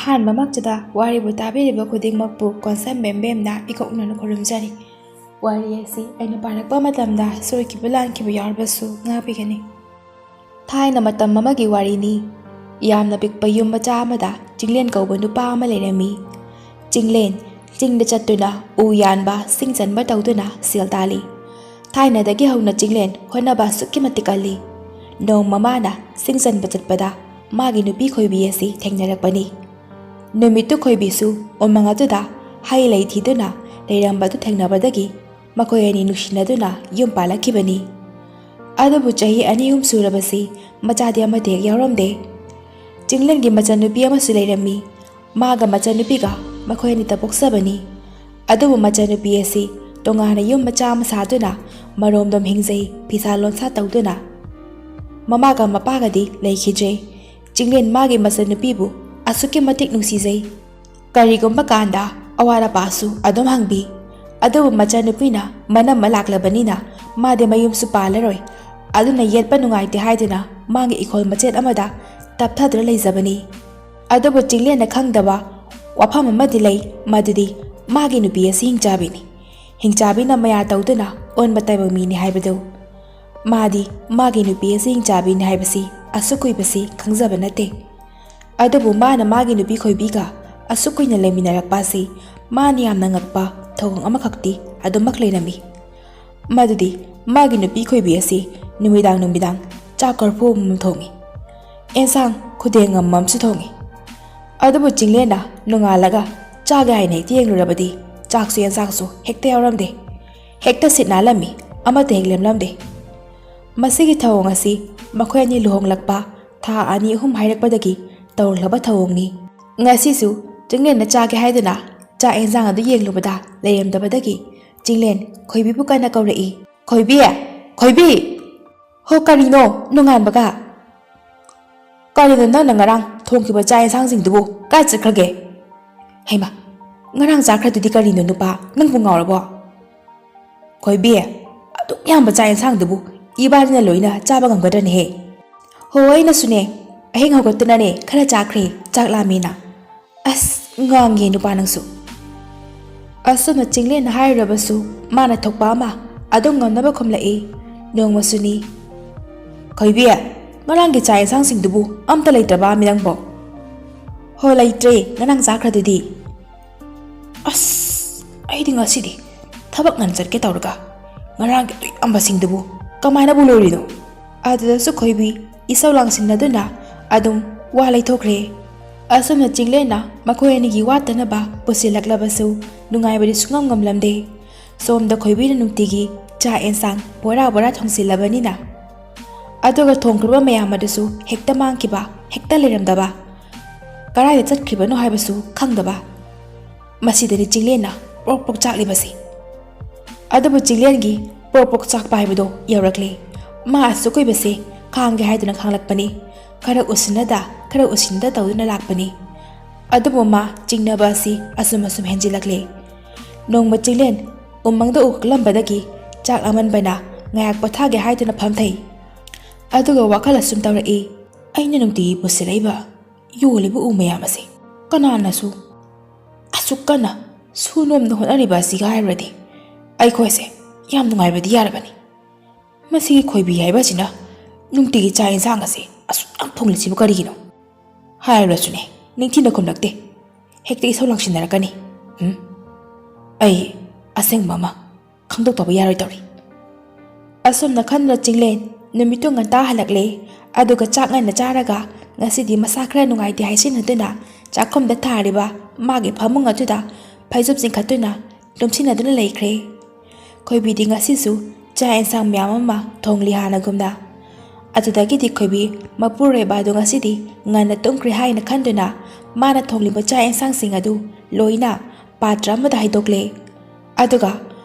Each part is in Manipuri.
ꯑꯍꯥꯟꯕꯃꯛꯇꯗ ꯋꯥꯔꯤꯕꯨ ꯇꯥꯕꯤꯔꯤꯕ ꯈꯨꯗꯤꯡꯃꯛꯄꯨ ꯀꯣꯟꯁꯝ ꯕꯦꯝꯕꯦꯝꯅ ꯏꯀꯣꯛꯅꯅ ꯈꯨꯔꯨꯝꯖꯔꯤ꯫ ꯋꯥꯔꯤ ꯑꯁꯤ ꯑꯩꯅ ꯄꯥꯔꯛꯄ ꯃꯇꯝꯗ ꯁꯣꯏꯈꯤꯕ ꯂꯥꯟꯈꯤꯕ ꯌꯥꯎꯔꯕꯁꯨ ꯉꯥꯛꯄꯤꯒꯅꯤ꯫ ꯊꯥꯏꯅ ꯃꯇꯝ ꯑꯃꯒꯤ ꯋꯥꯔꯤꯅꯤ꯫ ꯌꯥꯝꯅ ꯄꯤꯛꯄ ꯌꯨꯝ ꯃꯆꯥ ꯑꯃꯗ ꯆꯤꯡꯂꯦꯟ ꯀꯧꯕ ꯅꯨꯄꯥ ꯑꯃ ꯂꯩꯔꯝꯃꯤ꯫ ꯆꯤꯡꯂꯦꯟ ꯆꯤꯡꯗ ꯆꯠꯇꯨꯅ ꯎ ꯌꯥꯟꯕ ꯁꯤꯡ ꯆꯟꯕ ꯇꯧꯗꯨꯅ ꯁꯦꯜ ꯇꯥꯜꯂꯤ꯫ ꯊꯥꯏꯅꯗꯒꯤ ꯍꯧꯅ ꯆꯤꯡꯂꯦꯟ ꯍꯣꯠꯅꯕ ꯑꯁꯨꯛꯀꯤ ꯃꯇꯤꯛ ꯀꯜꯂꯤ꯫ ꯅꯣꯡꯃ ꯃꯥꯅ ꯁꯤꯡ ꯆꯟꯕ ꯆꯠꯄꯗ ꯃꯥꯒꯤ ꯅꯨꯄꯤ ꯈꯣꯏꯕꯤ ꯑꯁꯤ ꯊꯦꯡꯅꯔꯛꯄꯅꯤ꯫ ꯅꯨꯃꯤꯠꯇꯨ ꯈꯣꯏꯕꯤꯁꯨ ꯎꯃꯪ ꯑꯗꯨꯗ ꯍꯩ ꯂꯩ ꯊꯤꯗꯨꯅ ꯂꯩꯔꯝꯕꯗꯨ ꯊꯦꯡꯅꯕꯗꯒꯤ ꯃꯈꯣꯏ ꯑꯅꯤ ꯅꯨꯡꯁꯤꯅꯗꯨꯅ ꯌꯨꯝ ꯄꯥꯜꯂꯛꯈꯤꯕꯅꯤ꯫ ꯑꯗꯨꯕꯨ ꯆꯍꯤ 2-3 ꯁꯨꯔꯕꯁꯤ ꯃꯆꯥꯗꯤ ꯑꯃꯠꯇ ꯍꯦꯛ ꯌꯥꯎꯔꯝꯗꯦ꯫ ꯆꯤꯡꯂꯦꯟꯒꯤ ꯃꯆꯟꯅꯨꯄꯤ ꯑꯃꯁꯨ ꯂꯩꯔꯝꯃꯤ꯫ ꯃꯥꯒ ꯃꯆꯟꯅꯨꯄꯤꯒ ꯃꯈꯣꯏ ꯑꯅꯤꯇ ꯄꯣꯛꯆꯕꯅꯤ꯫ ꯑꯗꯨꯕꯨ ꯃꯆꯟꯅꯨꯄꯤ ꯑꯁꯤ ꯇꯣꯉꯥꯟꯅ ꯌꯨꯝ ꯃꯆꯥ ꯑꯃ ꯁꯥꯗꯨꯅ ꯃꯔꯣꯝꯗꯣꯝ ꯍꯤꯡꯖꯩ ꯐꯤꯁꯥ ꯂꯣꯟꯁꯥ ꯇꯧꯗꯨꯅ꯫ ꯃꯃꯥꯒ ꯃꯄꯥꯒꯗꯤ ꯂꯩꯈꯤꯗ꯭ꯔꯦ꯫ ꯆꯤꯡꯂꯦꯟ ꯃꯥꯒꯤ ꯃꯆꯟꯅꯨꯄꯤꯕꯨ ꯑꯁꯨꯛꯀꯤ ꯃꯇꯤꯛ ꯅꯨꯡꯁꯤꯖꯩ꯫ ꯀꯔꯤꯒꯨꯝꯕ ꯀꯥꯟꯗ ꯑꯋꯥꯠ ꯑꯄꯥꯁꯨ ꯑꯗꯨꯝ ꯍꯪꯕꯤ꯫ ꯑꯗꯨꯕꯨ ꯃꯆꯟꯅꯨꯄꯤꯅ ꯃꯅꯝꯃ ꯂꯥꯛꯂꯕꯅꯤꯅ ꯃꯥꯗꯤ ꯃꯌꯨꯝꯁꯨ ꯄꯥꯜꯂꯔꯣꯏ꯫ ꯑꯗꯨꯅ ꯌꯦꯠꯄ ꯅꯨꯡꯉꯥꯏꯇꯦ ꯍꯥꯏꯗꯨꯅ ꯃꯥꯒꯤ ꯏꯈꯣꯜ ꯃꯆꯦꯠ ꯑꯃꯗ ꯇꯞꯊꯗꯨꯅ ꯂꯩꯖꯕꯅꯤ꯫ ꯑꯗꯨꯕꯨ ꯆꯤꯡꯂꯦꯟꯅ ꯈꯪꯗꯕ ꯋꯥꯐꯝ ꯑꯃꯗꯤ ꯂꯩ, ꯃꯗꯨꯗꯤ ꯃꯥꯒꯤ ꯅꯨꯄꯤ ꯑꯁꯤ ꯍꯤꯡꯆꯥꯕꯤꯅꯤ꯫ ꯍꯤꯡꯆꯥꯕꯤꯅ ꯃꯌꯥ ꯇꯧꯗꯨꯅ ꯑꯣꯟꯕ ꯇꯥꯏꯕꯪ ꯃꯤꯅꯤ ꯍꯥꯏꯕꯗꯨ꯫ ꯃꯥꯗꯤ ꯃꯥꯒꯤ ꯅꯨꯄꯤ ꯑꯁꯤ ꯍꯤꯡꯆꯥꯕꯤꯅꯤ ꯍꯥꯏꯕꯁꯤ ꯑꯁꯨꯛ ꯀꯨꯏꯕꯁꯤ ꯈꯪꯖꯕ ꯅꯠꯇꯦ꯫ ꯑꯗꯨꯕꯨ ꯃꯥꯅ ꯃꯥꯒꯤ ꯅꯨꯄꯤ ꯈꯣꯏꯕꯤꯒ ꯑꯁꯨꯛ ꯀꯨꯏꯅ ꯂꯩꯃꯤꯟꯅꯔꯛꯄ ꯑꯁꯤ ꯃꯥꯅ ꯌꯥꯝꯅ ꯉꯛꯄ ꯊꯧꯑꯣꯡ ꯑꯃꯈꯛꯇꯤ ꯑꯗꯨꯃꯛ ꯂꯩꯔꯝꯃꯤ꯫ ꯃꯗꯨꯗꯤ ꯃꯥꯒꯤ ꯅꯨꯄꯤ ꯈꯣꯏꯕꯤ ꯑꯁꯤ ꯅꯨꯃꯤꯗꯥꯡ ꯆꯥꯛ ꯀꯣꯔꯐꯨ ꯑꯃꯃꯝ ꯊꯣꯡꯏ, ꯑꯦꯟꯁꯥꯡ ꯈꯨꯗꯦꯡ ꯑꯃꯃꯝꯁꯨ ꯊꯣꯡꯏ꯫ ꯑꯗꯨꯕꯨ ꯆꯤꯡꯂꯦꯟꯅ ꯅꯣꯡꯉꯥꯜꯂꯒ ꯆꯥꯒꯦ ꯍꯥꯏꯅ ꯍꯦꯛꯇ ꯌꯦꯡꯂꯨꯔꯕꯗꯤ ꯆꯥꯛꯁꯨ ꯑꯦꯟꯁꯥꯡꯁꯨ ꯍꯦꯛꯇ ꯌꯥꯎꯔꯝꯗꯦ꯫ ꯍꯦꯛꯇ ꯁꯤꯠ ꯅꯥꯜꯂꯝꯃꯤ, ꯑꯃꯠꯇ ꯍꯦꯛ ꯂꯦꯝꯂꯝꯗꯦ꯫ ꯃꯁꯤꯒꯤ ꯊꯧꯑꯣꯡ ꯑꯁꯤ ꯃꯈꯣꯏ ꯑꯅꯤ ꯂꯨꯍꯣꯡꯂꯛꯄ ꯊꯥ 2-3 ꯍꯥꯏꯔꯛꯄꯗꯒꯤ ꯇꯧꯔꯛꯂꯕ ꯊꯧꯑꯣꯡꯅꯤ꯫ ꯉꯁꯤꯁꯨ ꯆꯤꯡꯂꯦꯟꯅ ꯆꯥꯒꯦ ꯍꯥꯏꯗꯨꯅ ꯆꯥꯛ ꯑꯦꯟꯁꯥꯡ ꯑꯗꯨ ꯌꯦꯡꯂꯨꯕꯗ ꯂꯩꯔꯝꯗꯕꯗꯒꯤ ꯆꯤꯡꯂꯦꯟ ꯈꯣꯏꯕꯤꯕꯨ ꯀꯟꯅ ꯀꯧꯔꯛꯏ꯫ "ꯈꯣꯏꯕꯤ! ꯈꯣꯏꯕꯤ! ꯍꯣ ꯀꯔꯤꯅꯣ ꯅꯣꯡꯉꯥꯟꯕꯒ? ꯀꯔꯤꯅꯣ ꯅꯪꯅ ꯉꯔꯥꯡ ꯊꯣꯡꯈꯤꯕ ꯆꯥꯛ ꯑꯦꯟꯁꯥꯡꯁꯤꯡꯗꯨꯕꯨ ꯀꯥꯏ ꯆꯠꯈ꯭ꯔꯒꯦ? ꯍꯩꯃꯥ, ꯉꯔꯥꯡ ꯆꯥꯈ꯭ꯔꯗꯨꯗꯤ ꯀꯔꯤꯅꯣ ꯅꯨꯄꯥ, ꯅꯪꯕꯨ ꯉꯥꯎꯔꯕꯣ? ꯈꯣꯏꯕꯤ, ꯑꯗꯨꯛ ꯌꯥꯝꯕ ꯆꯥꯛ ꯑꯦꯟꯁꯥꯡꯗꯨꯕꯨ ꯏꯕꯥꯅꯤꯅ ꯂꯣꯏꯅ ꯆꯥꯕ ꯉꯝꯒꯗ꯭ꯔꯅꯦꯍꯦ? ꯍꯣ ꯑꯩꯅꯁꯨꯅꯦ, ꯑꯍꯤꯡ ꯍꯧꯒꯠꯇꯨꯅꯅꯦ ꯈꯔ ꯆꯥꯈ꯭ꯔꯦ, ꯆꯥꯛ ꯂꯥꯝꯃꯦꯅ꯫ ꯑꯁ ꯉꯥꯡꯉꯦ ꯅꯨꯄꯥ ꯅꯪꯁꯨ." ꯑꯁꯨꯝꯅ ꯆꯤꯡꯂꯦꯟꯅ ꯍꯥꯏꯔꯨꯔꯕꯁꯨ ꯃꯥꯅ ꯊꯣꯛꯄ ꯑꯃ ꯑꯗꯨꯝ ꯉꯝꯅꯕ ꯈꯨꯝꯂꯛꯏ꯫ ꯅꯣꯡꯃꯁꯨꯅꯤ, "ꯈꯣꯏꯕꯤ, ꯉꯔꯥꯡꯒꯤ ꯆꯥꯛ ꯑꯦꯟꯁꯥꯡꯁꯤꯡꯗꯨꯕꯨ ꯑꯝꯇ ꯂꯩꯇ꯭ꯔꯕ ꯑꯃꯤ ꯅꯪꯕꯣ?" "ꯍꯣ ꯂꯩꯇ꯭ꯔꯦ, ꯉꯔꯥꯡ ꯆꯥꯈ꯭ꯔꯗꯨꯗꯤ." "ꯑꯁ ꯑꯩꯗꯤ ꯉꯁꯤꯗꯤ ꯊꯕꯛ ꯉꯟꯅ ꯆꯠꯀꯦ ꯇꯧꯔꯒ ꯉꯔꯥꯡꯒꯤ ꯑꯗꯨꯛ ꯌꯥꯝꯕꯁꯤꯡꯗꯨꯕꯨ ꯀꯃꯥꯏꯅꯕꯨ ꯂꯣꯏꯔꯤꯅꯣ?" ꯑꯗꯨꯗꯁꯨ ꯈꯣꯏꯕꯤ ꯏꯁꯧ ꯂꯥꯡꯁꯤꯟꯅꯗꯨꯅ ꯑꯗꯨꯝ ꯋꯥ ꯂꯩꯊꯣꯛꯈ꯭ꯔꯦ꯫ ꯑꯁꯨꯝꯅ ꯆꯤꯡꯂꯦꯟꯅ ꯃꯈꯣꯏ ꯑꯅꯤꯒꯤ ꯋꯥꯠꯇꯅꯕ ꯄꯨꯁꯤꯜꯂꯛꯂꯕꯁꯨ ꯅꯨꯡꯉꯥꯏꯕꯗꯤ ꯁꯨꯡꯉꯝ ꯉꯝꯂꯝꯗꯦ꯫ ꯁꯣꯝꯗ ꯈꯣꯏꯕꯤꯅ ꯅꯨꯡꯇꯤꯒꯤ ꯆꯥꯛ ꯑꯦꯟꯁꯥꯡ ꯕꯣꯔꯥ ꯊꯣꯡꯁꯤꯜꯂꯕꯅꯤꯅ, ꯑꯗꯨꯒ ꯊꯣꯡꯈ꯭ꯔꯕ ꯃꯌꯥꯝ ꯑꯗꯨꯁꯨ ꯍꯦꯛꯇ ꯃꯥꯡꯈꯤꯕ, ꯍꯦꯛꯇ ꯂꯩꯔꯝꯗꯕ, ꯀꯗꯥꯏꯗ ꯆꯠꯈ꯭ꯔꯤꯕꯅꯣ ꯍꯥꯏꯕꯁꯨ ꯈꯪꯗꯕ꯫ ꯃꯁꯤꯗꯅꯤ ꯆꯤꯡꯂꯦꯟꯅ ꯄ꯭ꯔꯣꯛ ꯆꯥꯛꯂꯤꯕꯁꯤ꯫ ꯑꯗꯨꯕꯨ ꯆꯤꯡꯂꯦꯟꯒꯤ ꯄ꯭ꯔꯣꯛ ꯆꯥꯛꯄ ꯍꯥꯏꯕꯗꯣ ꯌꯧꯔꯛꯂꯦ꯫ ꯃꯥ ꯑꯁꯨꯛ ꯀꯨꯏꯕꯁꯤ ꯈꯥꯡꯒꯦ ꯍꯥꯏꯗꯨꯅ ꯈꯥꯡꯂꯛꯄꯅꯤ꯫ ꯈꯔ ꯎꯁꯤꯟꯅꯗ ꯇꯧꯗꯨꯅ ꯂꯥꯛꯄꯅꯤ꯫ ꯑꯗꯨꯕꯨ ꯃꯥ ꯆꯤꯡꯅꯕ ꯑꯁꯤ ꯑꯁꯨꯝ ꯍꯦꯟꯖꯤꯜꯂꯛꯂꯦ꯫ ꯅꯣꯡꯃ ꯆꯤꯡꯂꯦꯟ ꯎꯃꯪꯗ ꯎ ꯀꯛꯂꯝꯕꯗꯒꯤ ꯆꯥꯛ ꯂꯥꯝꯃꯟꯕꯅ ꯉꯥꯏꯍꯥꯛ ꯄꯣꯊꯥꯒꯦ ꯍꯥꯏꯗꯨꯅ ꯐꯝꯊꯩ꯫ ꯑꯗꯨꯒ ꯋꯥꯈꯜ ꯑꯁꯨꯝ ꯇꯧꯔꯛꯏ, "ꯑꯩꯅ ꯅꯨꯡꯇꯤꯒꯤ ꯄꯨꯁꯤꯜꯂꯛꯏꯕ ꯌꯣꯜꯂꯤꯕ ꯎ ꯃꯌꯥꯝ ꯑꯁꯤ ꯀꯅꯥꯅꯁꯨ ꯑꯁꯨꯛ ꯀꯟꯅ ꯁꯨ ꯅꯣꯝꯅ ꯍꯣꯠꯅꯔꯤꯕ ꯑꯁꯤꯒ ꯍꯥꯏꯔꯨꯔꯗꯤ ꯑꯩꯈꯣꯏꯁꯦ ꯌꯥꯝ ꯅꯨꯡꯉꯥꯏꯕꯗꯤ ꯌꯥꯔꯕꯅꯤ꯫ ꯃꯁꯤꯒꯤ ꯈꯣꯏꯕꯤ ꯍꯥꯏꯕꯁꯤꯅ ꯅꯨꯡꯇꯤꯒꯤ ꯆꯥꯛ ꯌꯦꯟꯁꯥꯡ ꯑꯁꯤ ꯑꯁꯨꯛ ꯌꯥꯝ ꯊꯣꯡꯂꯤꯁꯤꯕꯨ ꯀꯔꯤꯒꯤꯅோ? ꯍꯥꯏꯔꯨꯔꯁꯨꯅꯦ ꯅꯤꯡꯊꯤꯅ ꯈꯨꯝꯂꯛꯇꯦ, ꯍꯦꯛꯇ ꯏꯁꯧ ꯂꯥꯡꯁꯤꯟꯅꯔꯛꯀꯅꯤ꯫ ꯑꯩ ꯑꯁꯦꯡꯕ ꯑꯃ ꯈꯪꯗꯣꯛꯇꯕ ꯌꯥꯔꯣꯏꯗꯧꯔꯤ." ꯑꯁꯨꯝꯅ ꯈꯟꯗꯨꯅ ꯆꯤꯡꯂꯦꯟ ꯅꯨꯃꯤꯠꯇꯨ ꯉꯟꯇꯥ ꯍꯜꯂꯛꯂꯦ꯫ ꯑꯗꯨꯒ ꯆꯥꯛ ꯉꯟꯅ ꯆꯥꯔꯒ ꯉꯁꯤꯗꯤ ꯃꯁꯥ ꯈꯔ ꯅꯨꯡꯉꯥꯏꯇꯦ ꯍꯥꯏꯁꯤꯟꯅꯗꯨꯅ ꯆꯥꯛꯈꯨꯝꯗ ꯊꯥꯔꯤꯕ ꯃꯥꯒꯤ ꯐꯃꯨꯡ ꯑꯗꯨꯗ ꯐꯩꯖꯨꯞ ꯆꯤꯡꯈꯠꯇꯨꯅ ꯇꯨꯝꯁꯤꯟꯅꯗꯨꯅ ꯂꯩꯈ꯭ꯔꯦ꯫ ꯈꯣꯏꯕꯤꯗꯤ ꯉꯁꯤꯁꯨ ꯆꯥꯛ ꯑꯦꯟꯁꯥꯡ ꯃꯌꯥꯝ ꯑꯃ ꯊꯣꯡꯂꯤ ꯍꯥꯟꯅꯒꯨꯝꯅ꯫ ꯑꯗꯨꯗꯒꯤꯗꯤ ꯈꯣꯏꯕꯤ ꯃꯄꯨꯔꯣꯏꯕ ꯑꯗꯨ ꯉꯁꯤꯗꯤ ꯉꯟꯅ ꯇꯨꯝꯈ꯭ꯔꯦ ꯍꯥꯏꯅ ꯈꯟꯗꯨꯅ ꯃꯥꯅ ꯊꯣꯡꯂꯤꯕ ꯆꯥꯛ ꯑꯦꯟꯁꯥꯡꯁꯤꯡ ꯑꯗꯨ ꯂꯣꯏꯅ ꯄꯥꯇ꯭ꯔ ꯑꯃꯗ ꯍꯩꯗꯣꯛꯂꯦ꯫ ꯑꯗꯨꯒ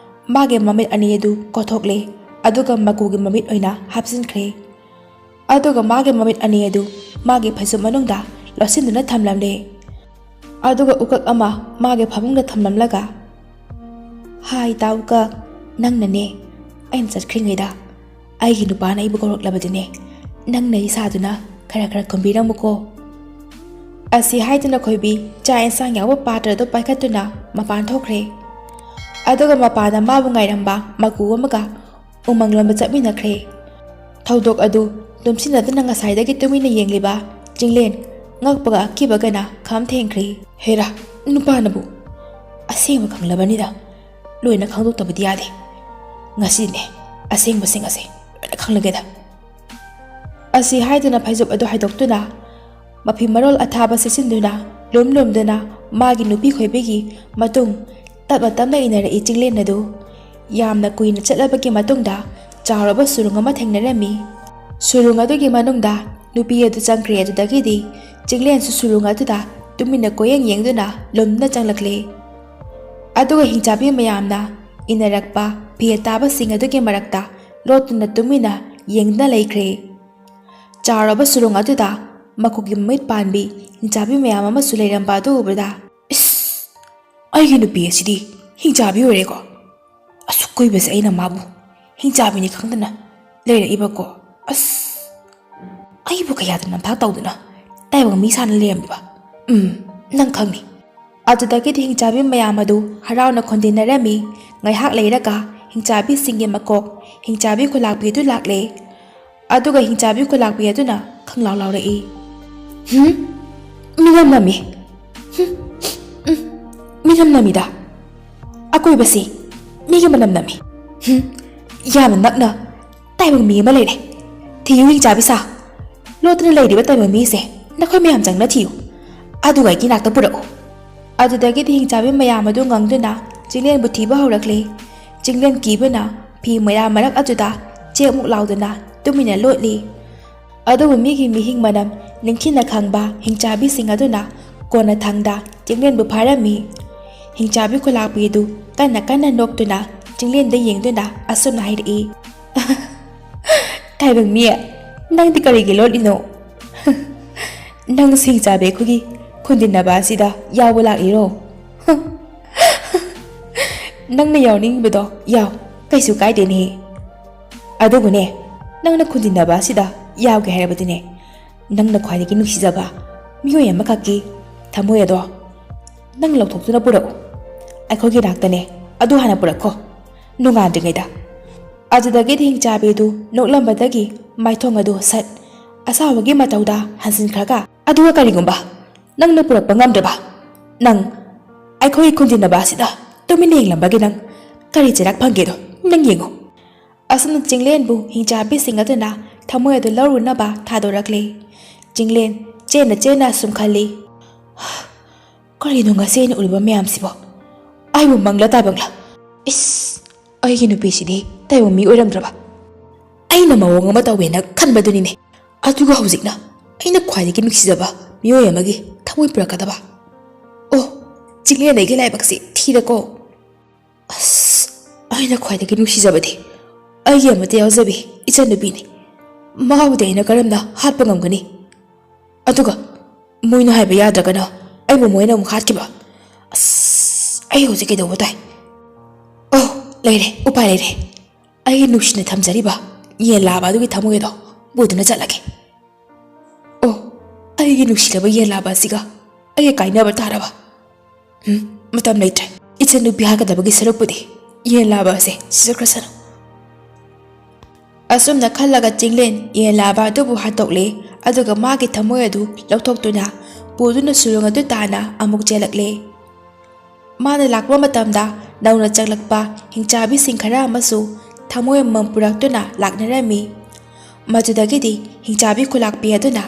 ꯃꯥꯒꯤ ꯃꯃꯤꯠ ꯑꯅꯤ ꯑꯗꯨ ꯀꯣꯊꯣꯛꯂꯦ꯫ ꯑꯗꯨꯒ ꯃꯀꯨꯒꯤ ꯃꯃꯤꯠ ꯑꯣꯏꯅ ꯍꯥꯞꯆꯤꯟꯈ꯭ꯔꯦ꯫ ꯑꯗꯨꯒ ꯃꯥꯒꯤ ꯃꯃꯤꯠ ꯑꯅꯤ ꯑꯗꯨ ꯃꯥꯒꯤ ꯐꯩꯖꯨꯞ ꯃꯅꯨꯡꯗ ꯂꯣꯠꯁꯤꯟꯗꯨꯅ ꯊꯝꯂꯝꯂꯦ꯫ ꯑꯗꯨꯒ ꯎꯀꯛ ꯑꯃ ꯃꯥꯒꯤ ꯐꯃꯨꯡꯗ ꯊꯝꯂꯝꯂꯒ, "ꯍꯥꯏ ꯇꯥꯎꯀ, ꯅꯪꯅꯅꯦ ꯑꯩꯅ ꯆꯠꯈ꯭ꯔꯤꯉꯩꯗ ꯑꯩꯒꯤ ꯅꯨꯄꯥꯅ ꯑꯩꯕꯨ ꯀꯧꯔꯛꯂꯕꯗꯤꯅꯦ ꯅꯪꯅ ꯏꯁꯥꯗꯨꯅ ꯈꯔ ꯈꯨꯝꯕꯤꯔꯝꯃꯨꯀꯣ꯫ ꯑꯁꯤ ꯍꯥꯏꯗꯨꯅ ꯈꯣꯏꯕꯤ ꯆꯥꯛ ꯏꯟꯁꯥꯡ ꯌꯥꯎꯕ ꯄꯥꯇ꯭ꯔꯗꯨ ꯄꯥꯏꯈꯠꯇꯨꯅ ꯃꯄꯥꯟ ꯊꯣꯛꯈ꯭ꯔꯦ꯫ ꯑꯗꯨꯒ ꯃꯄꯥꯟꯗ ꯃꯥꯕꯨ ꯉꯥꯏꯔꯝꯕ ꯃꯀꯨ ꯑꯃꯒ ꯎꯃꯪ ꯂꯣꯝꯗ ꯆꯠꯃꯤꯟꯅꯈ꯭ꯔꯦ꯫ ꯊꯧꯗꯣꯛ ꯑꯗꯨ ꯇꯨꯝꯁꯤꯟꯅꯗꯨꯅ ꯉꯁꯥꯏꯗꯒꯤ ꯇꯨꯃꯤꯟꯅ ꯌꯦꯡꯂꯤꯕ ꯆꯤꯡꯂꯦꯟ ꯉꯛꯄꯒ ꯑꯀꯤꯕꯒꯅ ꯈꯝ ꯊꯦꯡꯈ꯭ꯔꯦ꯫ ꯍꯦꯔꯥ, ꯅꯨꯄꯥꯅꯕꯨ ꯑꯁꯦꯡꯕ ꯈꯪꯂꯕꯅꯤꯗ ꯂꯣꯏꯅ ꯈꯪꯗꯣꯛꯇꯕꯗꯤ ꯌꯥꯗꯦ꯫ ꯉꯁꯤꯅꯦ ꯑꯁꯦꯡꯕꯁꯤꯡ ꯑꯁꯦ ꯂꯣꯏꯅ ꯈꯪꯂꯒꯦꯗ꯫ ꯑꯁꯤ ꯍꯥꯏꯗꯨꯅ ꯐꯩꯖꯨꯞ ꯑꯗꯨ ꯍꯥꯏꯗꯣꯛꯇꯨꯅ ꯃꯐꯤ ꯃꯔꯣꯜ ꯑꯊꯥꯕ ꯁꯦꯠꯆꯤꯟꯗꯨꯅ ꯂꯨꯝꯗꯨꯅ ꯃꯥꯒꯤ ꯅꯨꯄꯤ ꯈꯣꯏꯕꯤꯒꯤ ꯃꯇꯨꯡ ꯇꯞꯅ ꯇꯞꯅ ꯏꯟꯅꯔꯛꯏ ꯆꯤꯡꯂꯦꯟ ꯑꯗꯨ꯫ ꯌꯥꯝꯅ ꯀꯨꯏꯅ ꯆꯠꯂꯕꯒꯤ ꯃꯇꯨꯡꯗ ꯆꯥꯎꯔꯕ ꯁꯨꯔꯨꯡ ꯑꯃ ꯊꯦꯡꯅꯔꯝꯃꯤ꯫ ꯁꯨꯔꯨꯡ ꯑꯗꯨꯒꯤ ꯃꯅꯨꯡꯗ ꯅꯨꯄꯤ ꯑꯗꯨ ꯆꯪꯈ꯭ꯔꯦ꯫ ꯑꯗꯨꯗꯒꯤꯗꯤ ꯆꯤꯡꯂꯦꯟꯁꯨ ꯁꯨꯔꯨꯡ ꯑꯗꯨꯗ ꯇꯨꯃꯤꯟꯅ ꯀꯣꯌꯦꯡ ꯌꯦꯡꯗꯨꯅ ꯂꯨꯝꯗꯨꯅ ꯆꯪꯂꯛꯂꯦ꯫ ꯑꯗꯨꯒ ꯍꯤꯡꯆꯥꯕꯤ ꯃꯌꯥꯝꯅ ꯏꯟꯅꯔꯛꯄ ꯐꯤ ꯑꯇꯥꯕꯁꯤꯡ ꯑꯗꯨꯒꯤ ꯃꯔꯛꯇ ꯂꯣꯠꯇꯨꯅ ꯇꯨꯃꯤꯟꯅ ꯌꯦꯡꯗꯨꯅ ꯂꯩꯈ꯭ꯔꯦ꯫ ꯆꯥꯎꯔꯕ ꯁꯨꯔꯨꯡ ꯑꯗꯨꯗ ꯃꯈꯨꯒꯤ ꯃꯃꯤꯠ ꯄꯥꯟꯕꯤ ꯍꯤꯡꯆꯥꯕꯤ ꯃꯌꯥꯝ ꯑꯃꯁꯨ ꯂꯩꯔꯝꯕ ꯑꯗꯨ ꯎꯕꯗ, ꯏꯁ, ꯑꯩꯒꯤ ꯅꯨꯄꯤ ꯑꯁꯤꯗꯤ ꯍꯤꯡꯆꯥꯕꯤ ꯑꯣꯏꯔꯦꯀꯣ꯫ ꯑꯁꯨꯛ ꯀꯨꯏꯕꯁꯦ ꯑꯩꯅ ꯃꯥꯕꯨ ꯍꯤꯡꯆꯥꯕꯤꯅꯤ ꯈꯪꯗꯅ ꯂꯩꯔꯛꯏꯕꯀꯣ꯫ ꯑꯁ, ꯑꯩꯕꯨ ꯀꯌꯥꯗ ꯅꯝꯊꯥꯛ ꯇꯧꯗꯨꯅ ꯇꯥꯏꯕꯪ ꯃꯤ ꯁꯥꯅ ꯂꯩꯔꯝꯂꯤꯕ꯫ ꯅꯪ ꯈꯪꯅꯤ꯫ ꯑꯗꯨꯗꯒꯤꯗꯤ ꯍꯤꯡꯆꯥꯕꯤ ꯃꯌꯥꯝ ꯑꯗꯨ ꯍꯔꯥꯎꯅ ꯈꯣꯟꯗꯤꯟꯅꯔꯝꯃꯤ꯫ ꯉꯥꯏꯍꯥꯛ ꯂꯩꯔꯒ ꯍꯤꯡꯆꯥꯕꯤꯁꯤꯡꯒꯤ ꯃꯀꯣꯛ ꯍꯤꯡꯆꯥꯕꯤ ꯈꯨꯂꯥꯛꯄꯤ ꯑꯗꯨ ꯂꯥꯛꯂꯦ꯫ ꯑꯗꯨꯒ ꯍꯤꯡꯆꯥꯕꯤ ꯈꯨꯂꯥꯛꯄꯤ ꯑꯗꯨꯅ ꯈꯪꯂꯥꯎ ꯂꯥꯎꯔꯛꯏ, ꯃꯤꯅꯝ ꯅꯝꯃꯤ, ꯃꯤꯅꯝ ꯅꯝꯃꯤꯗ, ꯑꯀꯣꯏꯕꯁꯤ ꯃꯤꯒꯤ ꯃꯅꯝ ꯅꯝꯃꯤ꯫ ꯌꯥꯝꯅ ꯅꯛꯅ ꯇꯥꯏꯕꯪ ꯃꯤ ꯑꯃ ꯂꯩꯔꯦ꯫ ꯊꯤꯌꯨ ꯍꯤꯡꯆꯥꯕꯤ ꯁꯥ, ꯂꯣꯠꯇꯨꯅ ꯂꯩꯔꯤꯕ ꯇꯥꯏꯕꯪ ꯃꯤꯁꯦ ꯅꯈꯣꯏ ꯃꯌꯥꯝ ꯆꯪꯅ ꯊꯤꯌꯨ, ꯑꯗꯨꯒ ꯑꯩꯒꯤ ꯅꯥꯛꯇ ꯄꯨꯔꯛꯎ꯫ ꯑꯗꯨꯗꯒꯤꯗꯤ ꯍꯤꯡꯆꯥꯕꯤ ꯃꯌꯥꯝ ꯑꯗꯨ ꯉꯪꯗꯨꯅ ꯆꯤꯡꯂꯦꯟꯕꯨ ꯊꯤꯕ ꯍꯧꯔꯛꯂꯦ꯫ ꯆꯤꯡꯂꯦꯟ ꯀꯤꯕꯅ ꯐꯤ ꯃꯌꯥꯝ ꯃꯔꯛ ꯑꯗꯨꯗ ꯆꯦꯛꯃꯨꯛ ꯂꯥꯎꯗꯨꯅ ꯇꯨꯃꯤꯟꯅ ꯂꯣꯠꯂꯤ꯫ ꯑꯗꯨꯕꯨ ꯃꯤꯒꯤ ꯃꯤꯍꯤꯡ ꯃꯅꯝ ꯅꯤꯡꯊꯤꯅ ꯈꯪꯕ ꯍꯤꯡꯆꯥꯕꯤꯁꯤꯡ ꯑꯗꯨꯅ ꯀꯣꯟꯅ ꯊꯪꯗ ꯆꯤꯡꯂꯦꯟꯕꯨ ꯐꯥꯔꯝꯃꯤ꯫ ꯍꯤꯡꯆꯥꯕꯤ ꯈꯨꯂꯥꯛꯄꯤ ꯑꯗꯨ ꯀꯟꯅ ꯀꯟꯅ ꯅꯣꯛꯇꯨꯅ ꯆꯤꯡꯂꯦꯟꯗ ꯌꯦꯡꯗꯨꯅ ꯑꯁꯨꯝꯅ ꯍꯥꯏꯔꯛꯏ, ꯇꯥꯏꯕꯪ ꯃꯤ, ꯅꯪꯗꯤ ꯀꯔꯤꯒꯤ ꯂꯣꯠꯂꯤꯅꯣ? ꯅꯪꯁꯨ ꯍꯤꯡꯆꯥꯕꯤ ꯑꯩꯈꯣꯏꯒꯤ ꯈꯨꯟꯗꯤꯟꯅꯕ ꯑꯁꯤꯗ ꯌꯥꯎꯕ ꯂꯥꯛꯂꯤꯔꯣ? ꯅꯪꯅ ꯌꯥꯎꯅꯤꯡꯕꯗꯣ ꯌꯥꯎ, ꯀꯩꯁꯨ ꯀꯥꯏꯗꯦꯅꯦ꯫ ꯑꯗꯨꯕꯨꯅꯦ, ꯅꯪꯅ ꯈꯨꯟꯗꯤꯟꯅꯕ ꯑꯁꯤꯗ ꯌꯥꯎꯒꯦ ꯍꯥꯏꯔꯕꯗꯤꯅꯦ, ꯅꯪꯅ ꯈ꯭ꯋꯥꯏꯗꯒꯤ ꯅꯨꯡꯁꯤꯖꯕ ꯃꯤꯑꯣꯏ ꯑꯃꯈꯛꯀꯤ ꯊꯃꯣꯏ ꯑꯗꯣ ꯅꯪ ꯂꯧꯊꯣꯛꯇꯨꯅ ꯄꯨꯔꯛꯎ꯫ ꯑꯩꯈꯣꯏꯒꯤ ꯅꯥꯛꯇꯅꯦ, ꯑꯗꯨ ꯍꯥꯟꯅ ꯄꯨꯔꯛꯈꯣ, ꯅꯣꯡꯉꯥꯟꯗ꯭ꯔꯤꯉꯩꯗ꯫ ꯑꯗꯨꯗꯒꯤꯗꯤ ꯍꯤꯡꯆꯥꯕꯤꯗꯨ ꯅꯣꯛꯂꯝꯕꯗꯒꯤ ꯃꯥꯏꯊꯣꯡ ꯑꯗꯨ ꯁꯠ ꯑꯁꯥꯎꯕꯒꯤ ꯃꯇꯧꯗ ꯍꯟꯖꯤꯟꯈ꯭ꯔꯒ, ꯑꯗꯨꯒ ꯀꯔꯤꯒꯨꯝꯕ ꯅꯪꯅ ꯄꯨꯔꯛꯄ ꯉꯝꯗ꯭ꯔꯕ, ꯅꯪ ꯑꯩꯈꯣꯏꯒꯤ ꯈꯨꯟꯗꯤꯟꯅꯕ ꯑꯁꯤꯗ ꯇꯨꯃꯤꯟꯅ ꯌꯦꯡꯂꯝꯕꯒꯤ ꯅꯪ ꯀꯔꯤ ꯆꯩꯔꯥꯛ ꯐꯪꯒꯦꯗꯣ ꯅꯪ ꯌꯦꯡꯉꯨ꯫ ꯑꯁꯨꯝꯅ ꯆꯤꯡꯂꯦꯟꯕꯨ ꯍꯤꯡꯆꯥꯕꯤꯁꯤꯡ ꯑꯗꯨꯅ ꯊꯃꯣꯏ ꯑꯗꯨ ꯂꯧꯔꯨꯅꯕ ꯊꯥꯗꯣꯔꯛꯂꯦ꯫ ꯆꯤꯡꯂꯦꯟ ꯆꯦꯟꯅ ꯆꯦꯟꯅ ꯑꯁꯨꯝ ꯈꯜꯂꯤ, ꯀꯔꯤꯅꯣ ꯉꯁꯤ ꯑꯩꯅ ꯎꯔꯤꯕ ꯃꯌꯥꯝꯁꯤꯕꯣ? ꯑꯩꯕꯨ ꯃꯪꯂ ꯇꯥꯏꯕꯪꯂ? ꯏꯁ, ꯑꯩꯒꯤ ꯅꯨꯄꯤꯁꯤꯗꯤ ꯇꯥꯏꯕꯪ ꯃꯤ ꯑꯣꯏꯔꯝꯗ꯭ꯔꯕ? ꯑꯩꯅ ꯃꯑꯣꯡ ꯑꯃ ꯇꯧꯋꯦꯅ ꯈꯟꯕꯗꯨꯅꯤꯅꯦ, ꯑꯗꯨꯒ ꯍꯧꯖꯤꯛꯅ ꯑꯩꯅ ꯈ꯭ꯋꯥꯏꯗꯒꯤ ꯅꯨꯡꯁꯤꯖꯕ ꯃꯤꯑꯣꯏ ꯑꯃꯒꯤ ꯊꯃꯣꯏ ꯄꯨꯔꯛꯀꯗꯕ? ꯑꯣ, ꯆꯤꯡꯂꯦꯟ, ꯑꯩꯒꯤ ꯂꯥꯏꯕꯛꯁꯤ ꯊꯤꯔꯦꯀꯣ꯫ ꯑꯁ, ꯑꯩꯅ ꯈ꯭ꯋꯥꯏꯗꯒꯤ ꯅꯨꯡꯁꯤꯖꯕꯗꯤ ꯑꯩꯒꯤ ꯑꯃꯠꯇ ꯌꯥꯎꯖꯕꯤ ꯏꯆꯟꯅꯨꯄꯤꯅꯤ꯫ ꯃꯥꯕꯨꯗꯤ ꯑꯩꯅ ꯀꯔꯝꯅ ꯍꯥꯠꯄ ꯉꯝꯒꯅꯤ? ꯑꯗꯨꯒ ꯃꯣꯏꯅ ꯍꯥꯏꯕ ꯌꯥꯗ꯭ꯔꯒꯅ ꯑꯩꯕꯨ ꯃꯣꯏꯅ ꯑꯃꯨꯛ ꯍꯥꯠꯈꯤꯕ? ꯑꯁ, ꯑꯩ ꯍꯧꯖꯤꯛ ꯀꯩꯗꯧꯕ ꯇꯥꯏ? ꯑꯣ, ꯂꯩꯔꯦ, ꯎꯄꯥꯏ ꯂꯩꯔꯦ꯫ ꯑꯩꯒꯤ ꯅꯨꯡꯁꯤꯅ ꯊꯝꯖꯔꯤꯕ ꯌꯦꯟ ꯂꯥꯕ ꯑꯗꯨꯒꯤ ꯊꯃꯣꯏ ꯑꯗꯣ ꯄꯨꯗꯨꯅ ꯆꯠꯂꯒꯦ꯫ ꯑꯣ, ꯑꯩꯒꯤ ꯅꯨꯡꯁꯤꯔꯕ ꯌꯦꯟ ꯂꯥꯕ ꯑꯁꯤꯒ ꯑꯩꯒ ꯀꯥꯏꯅꯕ ꯇꯥꯔꯕ? ꯃꯇꯝ ꯂꯩꯇ꯭ꯔꯦ, ꯏꯆꯟꯅꯨꯄꯤ ꯍꯥꯠꯀꯗꯕꯒꯤ ꯁꯔꯨꯛꯄꯨꯗꯤ ꯌꯦꯟ ꯂꯥꯕ ꯑꯁꯦ ꯁꯤꯖꯈ꯭ꯔꯁꯅꯨ꯫ ꯑꯁꯨꯝꯅ ꯈꯜꯂꯒ ꯆꯤꯡꯂꯦꯟ ꯌꯦꯟ ꯂꯥꯕ ꯑꯗꯨꯕꯨ ꯍꯥꯠꯇꯣꯛꯂꯦ꯫ ꯑꯗꯨꯒ ꯃꯥꯒꯤ ꯊꯃꯣꯏ ꯑꯗꯨ ꯂꯧꯊꯣꯛꯇꯨꯅ ꯄꯨꯗꯨꯅ ꯁꯨꯔꯨꯡ ꯑꯗꯨ ꯇꯥꯅ ꯑꯃꯨꯛ ꯆꯦꯜꯂꯛꯂꯦ꯫ ꯃꯥꯅ ꯂꯥꯛꯄ ꯃꯇꯝꯗ ꯅꯧꯅ ꯆꯪꯂꯛꯄ ꯍꯤꯡꯆꯥꯕꯤꯁꯤꯡ ꯈꯔ ꯑꯃꯁꯨ ꯊꯃꯣꯏ ꯑꯃꯃꯝ ꯄꯨꯔꯛꯇꯨꯅ ꯂꯥꯛꯅꯔꯝꯃꯤ꯫ ꯃꯗꯨꯗꯒꯤꯗꯤ ꯍꯤꯡꯆꯥꯕꯤ ꯈꯨꯂꯥꯛꯄꯤ ꯑꯗꯨꯅ,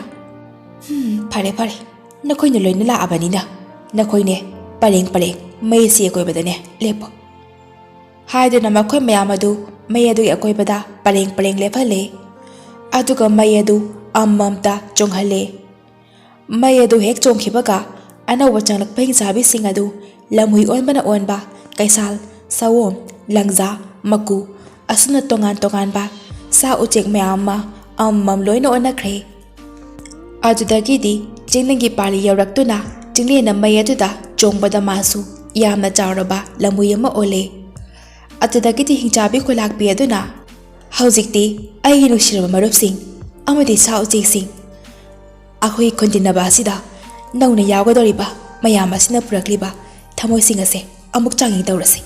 ꯐꯔꯦ ꯐꯔꯦ, ꯅꯈꯣꯏꯅ ꯂꯣꯏꯅ ꯂꯥꯛꯑꯕꯅꯤꯅ ꯅꯈꯣꯏꯅꯦ ꯄꯔꯦꯡ ꯄꯔꯦꯡ ꯃꯩ ꯑꯁꯤ ꯑꯀꯣꯏꯕꯗꯅꯦ ꯂꯦꯞꯄꯣ ꯍꯥꯏꯗꯨꯅ ꯃꯈꯣꯏ ꯃꯌꯥꯝ ꯑꯗꯨ ꯃꯩ ꯑꯗꯨꯒꯤ ꯑꯀꯣꯏꯕꯗ ꯄꯔꯦꯡ ꯄꯔꯦꯡ ꯂꯦꯞꯍꯜꯂꯦ꯫ ꯑꯗꯨꯒ ꯃꯩ ꯑꯗꯨ ꯑꯃꯃꯝꯇ ꯆꯣꯡꯍꯜꯂꯦ꯫ ꯃꯩ ꯑꯗꯨ ꯍꯦꯛ ꯆꯣꯡꯈꯤꯕꯒ ꯑꯅꯧꯕ ꯆꯪꯂꯛꯄ ꯍꯤꯡꯆꯥꯕꯤꯁꯤꯡ ꯑꯗꯨ ꯂꯝꯍꯨꯏ ꯑꯣꯟꯕꯅ ꯑꯣꯟꯕ, ꯀꯩꯁꯥꯜ, ꯁꯑꯣꯝ, ꯂꯪꯖꯥ, ꯃꯀꯨ ꯑꯁꯨꯝꯅ ꯇꯣꯉꯥꯟ ꯇꯣꯉꯥꯟꯕ ꯁꯥ ꯎꯆꯦꯛ ꯃꯌꯥꯝ ꯑꯃ ꯑꯃꯃꯝ ꯂꯣꯏꯅ ꯑꯣꯟꯅꯈ꯭ꯔꯦ꯫ ꯑꯗꯨꯗꯒꯤꯗꯤ ꯆꯤꯡꯂꯦꯟꯒꯤ ꯄꯥꯔꯤ ꯌꯧꯔꯛꯇꯨꯅ ꯆꯤꯡꯂꯦꯟꯅ ꯃꯩ ꯑꯗꯨꯗ ꯆꯣꯡꯕꯗ ꯃꯥꯁꯨ ꯌꯥꯝꯅ ꯆꯥꯎꯔꯕ ꯂꯝꯍꯨꯏ ꯑꯃ ꯑꯣꯜꯂꯦ꯫ ꯑꯗꯨꯗꯒꯤꯗꯤ ꯍꯤꯡꯆꯥꯕꯤ ꯈꯨꯂꯥꯛꯄꯤ ꯑꯗꯨꯅ, ꯍꯧꯖꯤꯛꯇꯤ ꯑꯩꯒꯤ ꯅꯨꯡꯁꯤꯔꯕ ꯃꯔꯨꯞꯁꯤꯡ ꯑꯃꯗꯤ ꯁꯥ ꯎꯆꯦꯛꯁꯤꯡ, ꯑꯩꯈꯣꯏꯒꯤ ꯈꯨꯟꯗꯤꯟꯅꯕ ꯑꯁꯤꯗ ꯅꯧꯅ ꯌꯥꯎꯒꯗꯧꯔꯤꯕ ꯃꯌꯥꯝ ꯑꯁꯤꯅ ꯄꯨꯔꯛꯂꯤꯕ ꯊꯃꯣꯏꯁꯤꯡ ꯑꯁꯦ ꯑꯃꯨꯛ ꯆꯥꯡꯌꯦꯡ ꯇꯧꯔꯁꯤ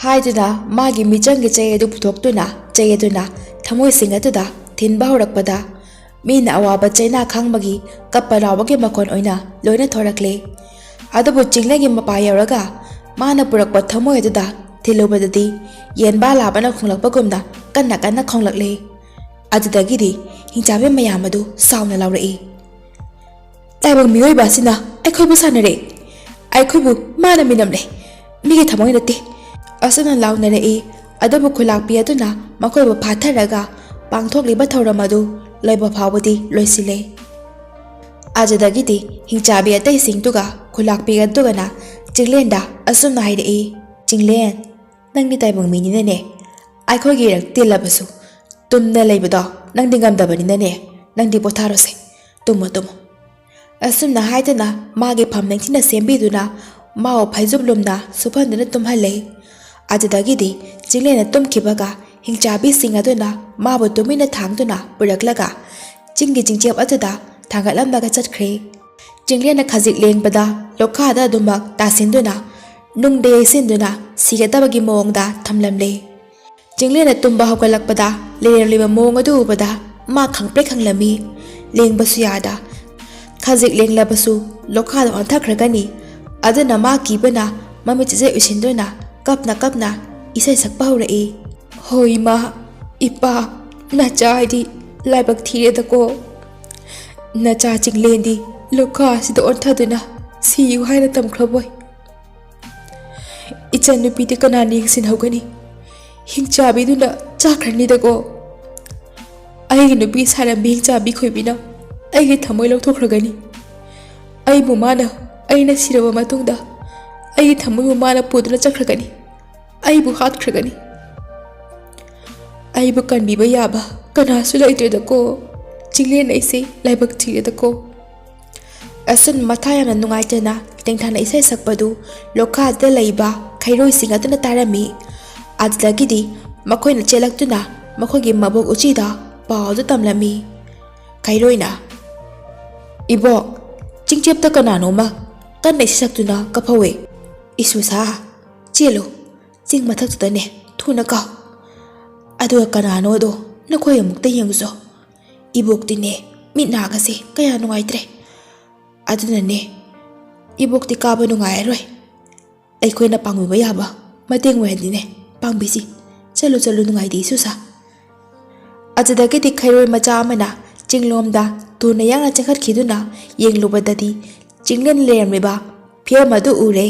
ꯍꯥꯏꯗꯨꯅ ꯃꯥꯒꯤ ꯃꯤꯆꯪꯒꯤ ꯆꯩ ꯑꯗꯨ ꯄꯨꯊꯣꯛꯇꯨꯅ ꯆꯩ ꯑꯗꯨꯅ ꯊꯃꯣꯏꯁꯤꯡ ꯑꯗꯨꯗ ꯊꯤꯟꯕ ꯍꯧꯔꯛꯄꯗ ꯃꯤꯅ ꯑꯋꯥꯕ ꯆꯩꯅꯥ ꯈꯥꯡꯕꯒꯤ ꯀꯞꯄ ꯂꯥꯎꯕꯒꯤ ꯃꯈꯣꯟ ꯑꯣꯏꯅ ꯂꯣꯏꯅ ꯊꯣꯔꯛꯂꯦ ꯑꯗꯨꯕꯨ ꯆꯤꯡꯂꯦꯟꯒꯤ ꯃꯄꯥ ꯌꯧꯔꯒ ꯃꯥꯅ ꯄꯨꯔꯛꯄ ꯊꯃꯣꯏ ꯑꯗꯨꯗ ꯊꯤꯜꯂꯨꯕꯗꯗꯤ ꯌꯦꯟꯕꯥ ꯂꯥꯕꯅ ꯈꯣꯡꯂꯛꯄꯒꯨꯝꯅ ꯀꯟꯅ ꯀꯟꯅ ꯈꯣꯡꯂꯛꯂꯦ ꯑꯗꯨꯗꯒꯤꯗꯤ ꯍꯤꯡꯆꯥꯕꯤ ꯃꯌꯥꯝ ꯑꯗꯨ ꯁꯥꯎꯅ ꯂꯥꯎꯔꯛꯏ ꯇꯥꯏꯕꯪ ꯃꯤꯑꯣꯏꯕ ꯑꯁꯤꯅ ꯑꯩꯈꯣꯏꯕꯨ ꯁꯥꯟꯅꯔꯦ ꯑꯩꯈꯣꯏꯕꯨ ꯃꯥꯅ ꯃꯤꯅꯝꯂꯦ ꯃꯤꯒꯤ ꯊꯃꯣꯏ ꯅꯠꯇꯦ ꯑꯁꯨꯝꯅ ꯂꯥꯎꯅꯔꯛꯏ ꯑꯗꯨꯕꯨ ꯈꯨꯂꯥꯛꯄꯤ ꯑꯗꯨꯅ ꯃꯈꯣꯏꯕꯨ ꯐꯥꯊꯔꯒ ꯄꯥꯡꯊꯣꯛꯂꯤꯕ ꯊꯧꯔꯝ ꯑꯗꯨ ꯂꯣꯏꯕ ꯐꯥꯎꯕꯗꯤ ꯂꯣꯏꯁꯤꯜꯂꯦ ꯑꯗꯨꯗꯒꯤꯗꯤ ꯍꯤꯡꯆꯥꯕꯤ ꯑꯇꯩꯁꯤꯡꯗꯨꯒ ꯈꯨꯂꯥꯛꯄꯤ ꯑꯗꯨꯒꯅ ꯆꯤꯡꯂꯦꯟꯗ ꯑꯁꯨꯝꯅ ꯍꯥꯏꯔꯛꯏ ꯆꯤꯡꯂꯦꯟ ꯅꯪꯗꯤ ꯇꯥꯏꯕꯪ ꯃꯤꯅꯤꯅꯅꯦ ꯑꯩꯈꯣꯏꯒꯤ ꯏꯔꯛ ꯇꯤꯜꯂꯕꯁꯨ ꯇꯨꯝꯅ ꯂꯩꯕꯗꯣ ꯅꯪꯗꯤ ꯉꯝꯗꯕꯅꯤꯅꯅꯦ ꯅꯪꯗꯤ ꯄꯣꯊꯥꯔꯣꯁꯦ ꯇꯨꯝꯃꯣ ꯇꯨꯝꯃꯣ ꯑꯁꯨꯝꯅ ꯍꯥꯏꯗꯨꯅ ꯃꯥꯒꯤ ꯐꯝ ꯅꯤꯡꯊꯤꯅ ꯁꯦꯝꯕꯤꯗꯨꯅ ꯃꯥꯕꯨ ꯐꯩꯖꯨꯞ ꯂꯨꯝꯅ ꯁꯨꯞꯍꯟꯗꯨꯅ ꯇꯨꯝꯍꯜꯂꯦ ꯑꯗꯨꯗꯒꯤꯗꯤ ꯆꯤꯡꯂꯦꯟꯅ ꯇꯨꯝꯈꯤꯕꯒ ꯍꯤꯡꯆꯥꯕꯤꯁꯤꯡ ꯑꯗꯨꯅ ꯃꯥꯕꯨ ꯇꯨꯃꯤꯟꯅ ꯊꯥꯡꯗꯨꯅ ꯄꯨꯔꯛꯂꯒ ꯆꯤꯡꯒꯤ ꯆꯤꯡꯆꯦꯞ ꯑꯗꯨꯗ ꯊꯥꯡꯒꯠꯂꯝꯂꯒ ꯆꯠꯈ꯭ꯔꯦ ꯆꯤꯡꯂꯦꯟꯅ ꯈꯖꯤꯛ ꯂꯦꯡꯕꯗ ꯂꯣꯛꯈꯥꯗ ꯑꯗꯨꯃꯛ ꯇꯥꯁꯤꯟꯗꯨꯅ ꯅꯨꯡꯗ ꯌꯩꯁꯤꯟꯗꯨꯅ ꯁꯤꯒꯗꯕꯒꯤ ꯃꯑꯣꯡꯗ ꯊꯝꯂꯝꯂꯦ ꯆꯤꯡꯂꯦꯟꯅ ꯇꯨꯝꯕ ꯍꯧꯒꯠꯂꯛꯄꯗ ꯂꯩꯔꯝꯂꯤꯕ ꯃꯑꯣꯡ ꯑꯗꯨ ꯎꯕꯗ ꯃꯥ ꯈꯪꯄ꯭ꯔꯦꯛ ꯈꯪꯂꯝꯃꯤ ꯂꯦꯡꯕꯁꯨ ꯌꯥꯗ ꯈꯖꯤꯛ ꯂꯦꯡꯂꯕꯁꯨ ꯂꯣꯛꯈꯥꯗ ꯑꯣꯟꯊꯈ꯭ꯔꯒꯅꯤ ꯑꯗꯨꯅ ꯃꯥ ꯀꯤꯕꯅ ꯃꯃꯤꯠ ꯆꯤꯖꯦꯛ ꯎꯏꯁꯤꯟꯗꯨꯅ ꯀꯞꯅ ꯀꯞꯅ ꯏꯁꯩ ꯁꯛꯄ ꯍꯧꯔꯛꯏ ꯍꯣꯏ ꯏꯃꯥ ꯏꯄꯥ ꯅꯆꯥ ꯍꯥꯏꯗꯤ ꯂꯥꯏꯕꯛ ꯊꯤꯔꯦꯗꯀꯣ ꯅꯆꯥ ꯆꯤꯡꯂꯦꯟꯗꯤ ꯂꯣꯛꯈꯥ ꯑꯁꯤꯗ ꯑꯣꯟꯊꯗꯨꯅ ꯁꯤꯌꯨ ꯍꯥꯏꯅ ꯇꯝꯈ꯭ꯔꯕꯣꯏ ꯏꯆꯟꯅꯨꯄꯤꯗꯤ ꯀꯅꯥꯅ ꯌꯦꯡꯁꯤꯟꯍꯧꯒꯅꯤ ꯍꯤꯡꯆꯥꯕꯤꯗꯨꯅ ꯆꯥꯈ꯭ꯔꯅꯤꯗꯀꯣ ꯑꯩꯒꯤ ꯅꯨꯄꯤ ꯁꯥꯔꯝꯕꯤ ꯍꯤꯡꯆꯥꯕꯤ ꯈꯣꯏꯕꯤꯅ ꯑꯩꯒꯤ ꯊꯃꯣꯏ ꯂꯧꯊꯣꯛꯈ꯭ꯔꯒꯅꯤ ꯑꯩꯕꯨ ꯃꯥꯅ ꯑꯩꯅ ꯁꯤꯔꯕ ꯃꯇꯨꯡꯗ ꯑꯩꯒꯤ ꯊꯃꯣꯏꯕꯨ ꯃꯥꯅ ꯄꯨꯗꯨꯅ ꯆꯠꯈ꯭ꯔꯒꯅꯤ ꯑꯩꯕꯨ ꯍꯥꯠꯈ꯭ꯔꯒꯅꯤ ꯑꯩꯕꯨ ꯀꯟꯕꯤꯕ ꯌꯥꯕ ꯀꯅꯥꯁꯨ ꯂꯩꯇ꯭ꯔꯦꯗꯀꯣ ꯆꯤꯡꯂꯦꯟ ꯑꯩꯁꯦ ꯂꯥꯏꯕꯛ ꯊꯤꯔꯦꯗꯀꯣ ꯑꯁꯨꯝ ꯃꯊꯥ ꯌꯥꯝꯅ ꯅꯨꯡꯉꯥꯏꯇꯅ ꯇꯦꯡꯊꯥꯅ ꯏꯁꯩ ꯁꯛꯄꯗꯨ ꯂꯣꯛꯈꯥꯗ ꯂꯩꯕ ꯈꯩꯔꯣꯏꯁꯤꯡ ꯑꯗꯨꯅ ꯇꯥꯔꯝꯃꯤ ꯑꯗꯨꯗꯒꯤꯗꯤ ꯃꯈꯣꯏꯅ ꯆꯦꯜꯂꯛꯇꯨꯅ ꯃꯈꯣꯏꯒꯤ ꯃꯕꯣꯛ ꯎꯆꯤꯗ ꯄꯥꯎ ꯑꯗꯨ ꯇꯝꯂꯝꯃꯤ ꯈꯩꯔꯣꯏꯅ ꯏꯕꯣꯛ ꯆꯤꯡꯆꯦꯞꯇ ꯀꯅꯥꯅꯣꯃ ꯀꯟꯅ ꯏꯁꯩ ꯁꯛꯇꯨꯅ ꯀꯞꯍꯧꯋꯦ ꯏꯁꯨꯁꯥ ꯆꯦꯜꯂꯨ ꯆꯤꯡ ꯃꯊꯛꯇꯨꯗꯅꯦ ꯊꯨꯅ ꯀꯥꯎ ꯑꯗꯨꯒ ꯀꯅꯥꯅꯣꯗꯣ ꯅꯈꯣꯏ ꯑꯃꯨꯛꯇ ꯌꯦꯡꯉꯨꯆꯣ ꯏꯕꯣꯛꯇꯤꯅꯦ ꯃꯤꯠ ꯅꯥꯒꯁꯦ ꯀꯌꯥ ꯅꯨꯡꯉꯥꯏꯇ꯭ꯔꯦ ꯑꯗꯨꯅꯅꯦ ꯏꯕꯣꯛꯇꯤ ꯀꯥꯕ ꯅꯨꯡꯉꯥꯏꯔꯔꯣꯏ ꯑꯩꯈꯣꯏꯅ ꯄꯥꯡꯕꯤꯕ ꯌꯥꯕ ꯃꯇꯦꯡ ꯑꯣꯏꯍꯟꯗꯤꯅꯦ ꯄꯥꯡꯕꯤꯁꯤ ꯆꯠꯂꯨ ꯆꯠꯂꯨ ꯅꯨꯡꯉꯥꯏꯇꯦ ꯏꯁꯨꯁꯥ ꯑꯗꯨꯗꯒꯤꯗꯤ ꯈꯩꯔꯣꯏ ꯃꯆꯥ ꯑꯃꯅ ꯆꯤꯡꯂꯣꯝꯗ ꯊꯨꯅ ꯌꯥꯡꯅ ꯆꯦꯟꯈꯠꯈꯤꯗꯨꯅ ꯌꯦꯡꯂꯨꯕꯗꯗꯤ ꯆꯤꯡꯂꯦꯟ ꯂꯩꯔꯝꯂꯤꯕ ꯐꯤꯕꯝ ꯑꯗꯨ ꯎꯔꯦ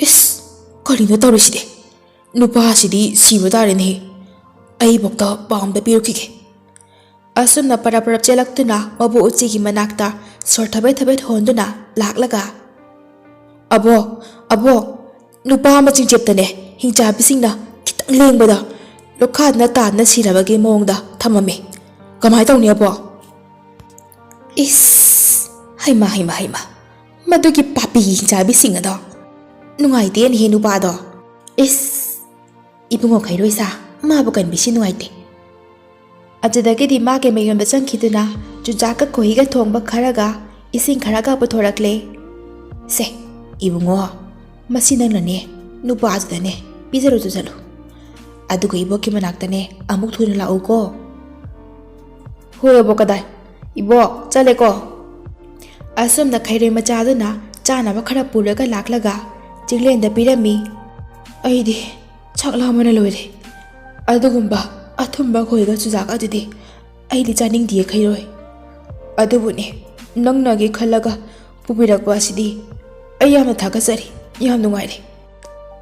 ꯏꯁ ꯀꯔꯤꯅꯣ ꯇꯧꯔꯤꯁꯤꯗꯤ ꯅꯨꯄꯥꯁꯤꯗꯤ ꯁꯤꯕ ꯇꯥꯔꯦꯅꯦꯍꯦ ꯑꯩꯕꯣꯛꯇ ꯄꯥꯎ ꯑꯝꯇ ꯄꯤꯔꯨꯈꯤꯒꯦ ꯑꯁꯨꯝꯅ ꯄꯔꯞ ꯄꯔꯞ ꯆꯦꯜꯂꯛꯇꯨꯅ ꯃꯕꯣꯛ ꯎꯆꯤꯒꯤ ꯃꯅꯥꯛꯇ ꯁꯣꯔ ꯊꯕꯦꯠ ꯊꯕꯦꯠ ꯍꯣꯟꯗꯨꯅ ꯂꯥꯛꯂꯒ ꯑꯕꯣꯛ ꯑꯕꯣꯛ ꯅꯨꯄꯥ ꯑꯃ ꯆꯤꯡꯆꯦꯞꯇꯅꯦ ꯍꯤꯡꯆꯥꯕꯤꯁꯤꯡꯅ ꯈꯤꯇꯪ ꯂꯦꯡꯕꯗ ꯂꯣꯛꯈꯥꯗꯅ ꯇꯥꯗꯅ ꯁꯤꯔꯕꯒꯤ ꯃꯑꯣꯡꯗ ꯊꯝꯃꯝꯃꯤ ꯀꯃꯥꯏꯅ ꯇꯧꯅꯤ ꯑꯕꯣꯛ ꯏꯁ ꯍꯩꯃ ꯍꯩꯃ ꯍꯩꯃ ꯃꯗꯨꯒꯤ ꯄꯥꯄꯤꯒꯤ ꯍꯤꯡꯆꯥꯕꯤꯁꯤꯡ ꯑꯗꯣ ꯅꯨꯡꯉꯥꯏꯇꯦꯅꯦꯍꯦ ꯅꯨꯄꯥꯗꯣ ꯏꯁ ꯏꯕꯨꯡꯉꯣ ꯈꯩꯔꯣꯏꯁꯥ ꯃꯥꯕꯨ ꯀꯟꯕꯤꯁꯤ ꯅꯨꯡꯉꯥꯏꯇꯦ ꯑꯗꯨꯗꯒꯤꯗꯤ ꯃꯥꯒꯤ ꯃꯌꯨꯝꯗ ꯆꯪꯈꯤꯗꯨꯅ ꯆꯨꯖꯥꯛꯀ ꯈꯣꯏꯍꯤꯒ ꯊꯣꯡꯕ ꯈꯔꯒ ꯏꯁꯤꯡ ꯈꯔꯒ ꯄꯨꯊꯣꯔꯛꯂꯦ ꯁꯦ ꯏꯕꯨꯡꯉꯣ ꯃꯁꯤ ꯅꯪꯅꯅꯦ ꯅꯨꯄꯥꯗꯨꯗꯅꯦ ꯄꯤꯖꯔꯨ ꯆꯠꯂꯨ ꯑꯗꯨꯒ ꯏꯕꯣꯛꯀꯤ ꯃꯅꯥꯛꯇꯅꯦ ꯑꯃꯨꯛ ꯊꯨꯅ ꯂꯥꯛꯎꯀꯣ ꯍꯣꯏ ꯑꯕꯣꯛ ꯀꯗꯥꯏ ꯏꯕꯣꯛ ꯆꯠꯂꯦꯀꯣ ꯑꯁꯨꯝꯅ ꯈꯩꯔꯣꯏ ꯃꯆꯥꯗꯨꯅ ꯆꯥꯅꯕ ꯈꯔ ꯄꯨꯔꯒ ꯂꯥꯛꯂꯒ ꯆꯤꯡꯂꯦꯟꯗ ꯄꯤꯔꯝꯃꯤ ꯑꯩꯗꯤ ꯆꯥꯛ ꯂꯥꯝꯕꯅ ꯂꯣꯏꯔꯦ ꯑꯗꯨꯒꯨꯝꯕ ꯑꯊꯨꯝꯕ ꯈꯣꯏꯒ ꯆꯨꯖꯥꯛ ꯑꯗꯨꯗꯤ ꯑꯩꯗꯤ ꯆꯥꯅꯤꯡꯗꯤꯌꯦ ꯈꯩꯔꯣꯏ ꯑꯗꯨꯕꯨꯅꯦ ꯅꯪꯅꯒꯤ ꯈꯜꯂꯒ ꯄꯨꯕꯤꯔꯛꯄ ꯑꯁꯤꯗꯤ ꯑꯩ ꯌꯥꯝꯅ ꯊꯥꯒꯠꯆꯔꯤ ꯌꯥꯝ ꯅꯨꯡꯉꯥꯏꯔꯦ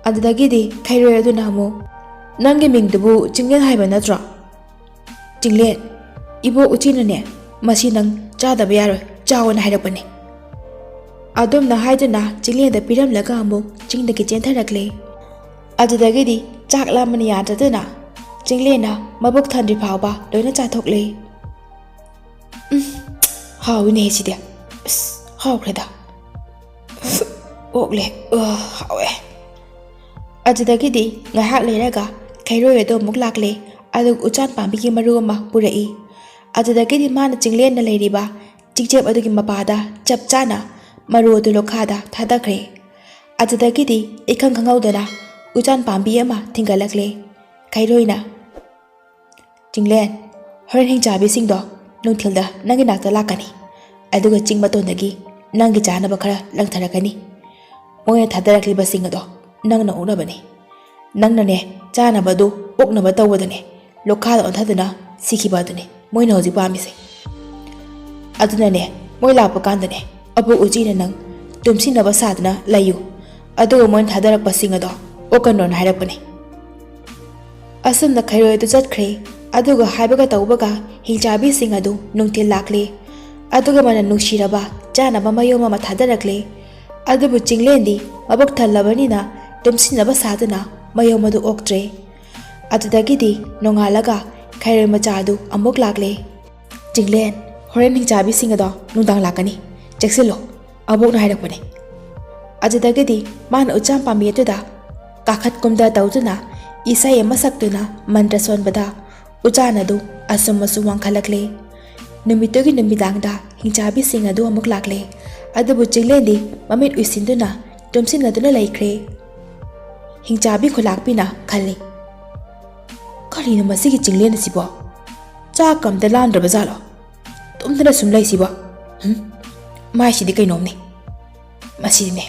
ꯑꯗꯨꯗꯒꯤꯗꯤ ꯈꯩꯔꯣꯏ ꯑꯗꯨꯅ ꯑꯃꯨꯛ ꯅꯪꯒꯤ ꯃꯤꯡꯗꯨꯕꯨ ꯆꯤꯡꯂꯦꯟ ꯍꯥꯏꯕ ꯅꯠꯇ꯭ꯔꯣ ꯆꯤꯡꯂꯦꯟ ꯏꯕꯣꯛ ꯎꯆꯤꯅꯅꯦ ꯃꯁꯤ ꯅꯪ ꯆꯥꯗꯕ ꯌꯥꯔꯣꯏ ꯆꯥꯎꯅ ꯍꯥꯏꯔꯛꯄꯅꯦ ꯑꯗꯨꯝꯅ ꯍꯥꯏꯗꯨꯅ ꯆꯤꯡꯂꯦꯟꯗ ꯄꯤꯔꯝꯂꯒ ꯑꯃꯨꯛ ꯆꯤꯡꯗꯒꯤ ꯆꯦꯟꯊꯔꯛꯂꯦ ꯑꯗꯨꯗꯒꯤꯗꯤ ꯆꯥꯛ ꯂꯥꯝꯕꯅ ꯌꯥꯗꯗꯨꯅ ꯆꯤꯡꯂꯦꯟꯅ ꯃꯕꯨꯛ ꯊꯟꯗ꯭ꯔꯤ ꯐꯥꯎꯕ ꯂꯣꯏꯅ ꯆꯥꯊꯣꯛꯂꯦ ꯍꯥꯎꯏꯅꯦ ꯁꯤꯗꯤ ꯑꯁ ꯍꯥꯎꯈ꯭ꯔꯦꯗ ꯑꯣꯛꯂꯦ ꯍꯥꯎꯋꯦ ꯑꯗꯨꯗꯒꯤꯗꯤ ꯉꯥꯏꯍꯥꯛ ꯂꯩꯔꯒ ꯈꯩꯔꯣꯏ ꯑꯗꯨ ꯑꯃꯨꯛ ꯂꯥꯛꯂꯦ ꯑꯗꯨꯒ ꯎꯆꯥꯟ ꯄꯥꯝꯕꯤꯒꯤ ꯃꯔꯨ ꯑꯃ ꯄꯨꯔꯛꯏ ꯑꯗꯨꯗꯒꯤꯗꯤ ꯃꯥꯅ ꯆꯤꯡꯂꯦꯟꯅ ꯂꯩꯔꯤꯕ ꯆꯤꯛꯆꯦꯞ ꯑꯗꯨꯒꯤ ꯃꯄꯥꯗ ꯆꯞ ꯆꯥꯅ ꯃꯔꯨ ꯑꯗꯨ ꯂꯣꯈꯥꯗ ꯊꯥꯗꯈ꯭ꯔꯦ꯫ ꯑꯗꯨꯗꯒꯤꯗꯤ ꯏꯈꯪ ꯈꯪꯍꯧꯗꯅ ꯎꯆꯥꯟ ꯄꯥꯝꯕꯤ ꯑꯃ ꯊꯤꯡꯒꯠꯂꯛꯂꯦ꯫ ꯈꯩꯔꯣꯏꯅ ꯆꯤꯡꯂꯦꯟ, ꯍꯣꯔꯦꯟ ꯍꯤꯡꯆꯥꯕꯤꯁꯤꯡꯗꯣ ꯅꯨꯡꯊꯤꯜꯗ ꯅꯪꯒꯤ ꯅꯥꯛꯇ ꯂꯥꯛꯀꯅꯤ, ꯑꯗꯨꯒ ꯆꯤꯡ ꯃꯇꯣꯟꯗꯒꯤ ꯅꯪꯒꯤ ꯆꯥꯅꯕ ꯈꯔ ꯂꯪꯊꯔꯛꯀꯅꯤ꯫ ꯃꯣꯏꯅ ꯊꯥꯗꯔꯛꯂꯤꯕꯁꯤꯡ ꯑꯗꯣ ꯅꯪꯅ ꯑꯣꯛꯅꯕꯅꯤ꯫ ꯅꯪꯅꯅꯦ ꯆꯥꯅꯕꯗꯨ ꯑꯣꯛꯅꯕ ꯇꯧꯕꯗꯅꯦ ꯂꯣꯈꯥꯗ ꯑꯣꯟꯊꯗꯨꯅ ꯁꯤꯈꯤꯕ ꯑꯗꯨꯅꯤ ꯃꯣꯏꯅ ꯍꯧꯖꯤꯛ ꯄꯥꯝꯃꯤꯁꯦ꯫ ꯑꯗꯨꯅꯅꯦ ꯃꯣꯏ ꯂꯥꯛꯄ ꯀꯥꯟꯗꯅꯦ ꯑꯕꯣꯛ ꯎꯆꯤꯅ ꯅꯪ ꯇꯨꯝꯁꯤꯟꯅꯕ ꯁꯥꯗꯨꯅ ꯂꯩꯌꯨ, ꯑꯗꯨꯒ ꯃꯣꯏꯅ ꯊꯥꯗꯔꯛꯄꯁꯤꯡ ꯑꯗꯣ ꯑꯣꯛꯀꯅꯣꯅ ꯍꯥꯏꯔꯛꯄꯅꯤ꯫ ꯑꯁꯨꯝꯅ ꯈꯩꯔꯣꯏ ꯑꯗꯨ ꯆꯠꯈ꯭ꯔꯦ꯫ ꯑꯗꯨꯒ ꯍꯥꯏꯕꯒ ꯇꯧꯕꯒ ꯍꯤꯡꯆꯥꯕꯤꯁꯤꯡ ꯑꯗꯨ ꯅꯨꯡꯊꯤꯜ ꯂꯥꯛꯂꯦ꯫ ꯑꯗꯨꯒ ꯃꯅ ꯅꯨꯡꯁꯤꯔꯕ ꯆꯥꯅꯕ ꯃꯌꯣꯝ ꯑꯃ ꯊꯥꯗꯔꯛꯂꯦ꯫ ꯑꯗꯨꯕꯨ ꯆꯤꯡꯂꯦꯟꯗꯤ ꯃꯕꯨꯛ ꯊꯜꯂꯕꯅꯤꯅ ꯇꯨꯝꯁꯤꯟꯅꯕ ꯁꯥꯗꯨꯅ ꯃꯌꯣꯝ ꯑꯗꯨ ꯑꯣꯛꯇ꯭ꯔꯦ꯫ ꯑꯗꯨꯗꯒꯤꯗꯤ ꯅꯣꯡꯉꯥꯜꯂꯒ ꯈꯩꯔꯣꯏ ꯃꯆꯥ ꯑꯗꯨ ꯑꯃꯨꯛ ꯂꯥꯛꯂꯦ꯫ ꯆꯤꯡꯂꯦꯟ, ꯍꯣꯔꯦꯟ ꯍꯤꯡꯆꯥꯕꯤꯁꯤꯡ ꯑꯗꯣ ꯅꯨꯡꯗꯥꯡ ꯂꯥꯛꯀꯅꯤ, ꯆꯦꯛꯁꯤꯜꯂꯣ, ꯑꯕꯣꯛꯅ ꯍꯥꯏꯔꯛꯄꯅꯤ꯫ ꯑꯗꯨꯗꯒꯤꯗꯤ ꯃꯥꯅ ꯎꯆꯥꯟ ꯄꯥꯝꯕꯤ ꯑꯗꯨꯗ ꯀꯥꯈꯠ ꯀꯨꯝꯗ ꯇꯧꯗꯨꯅ ꯏꯁꯩ ꯑꯃ ꯁꯛꯇꯨꯅ ꯃꯟꯇ꯭ꯔ ꯁꯣꯟꯕꯗ ꯎꯆꯥꯟ ꯑꯗꯨ ꯑꯁꯨꯝ ꯑꯁꯨꯝ ꯋꯥꯡꯈꯠꯂꯛꯂꯦ꯫ ꯅꯨꯃꯤꯠꯇꯨꯒꯤ ꯅꯨꯃꯤꯗꯥꯡꯗ ꯍꯤꯡꯆꯥꯕꯤꯁꯤꯡ ꯑꯗꯨ ꯑꯃꯨꯛ ꯂꯥꯛꯂꯦ꯫ ꯑꯗꯨꯕꯨ ꯆꯤꯡꯂꯦꯟꯗꯤ ꯃꯃꯤꯠ ꯎꯏꯁꯤꯟꯗꯨꯅ ꯇꯨꯝꯁꯤꯟꯅꯗꯨꯅ ꯂꯩꯈ꯭ꯔꯦ꯫ ꯍꯤꯡꯆꯥꯕꯤ ꯈꯨꯂꯥꯛꯄꯤꯅ ꯈꯜꯂꯤ, ꯀꯔꯤꯅꯣ ꯃꯁꯤꯒꯤ ꯆꯤꯡꯂꯦꯟ ꯑꯁꯤꯕꯣ? ꯆꯥꯛ ꯑꯝꯇ ꯂꯥꯝꯗ꯭ꯔꯕ ꯖꯥꯠꯂꯣ? ꯇꯨꯝꯗꯅ ꯁꯨꯝ ꯂꯩꯁꯤꯕꯣ? ꯃꯥꯏꯁꯤꯗꯤ ꯀꯩꯅꯣꯝꯅꯤ꯫ ꯃꯁꯤꯗꯤꯅꯦ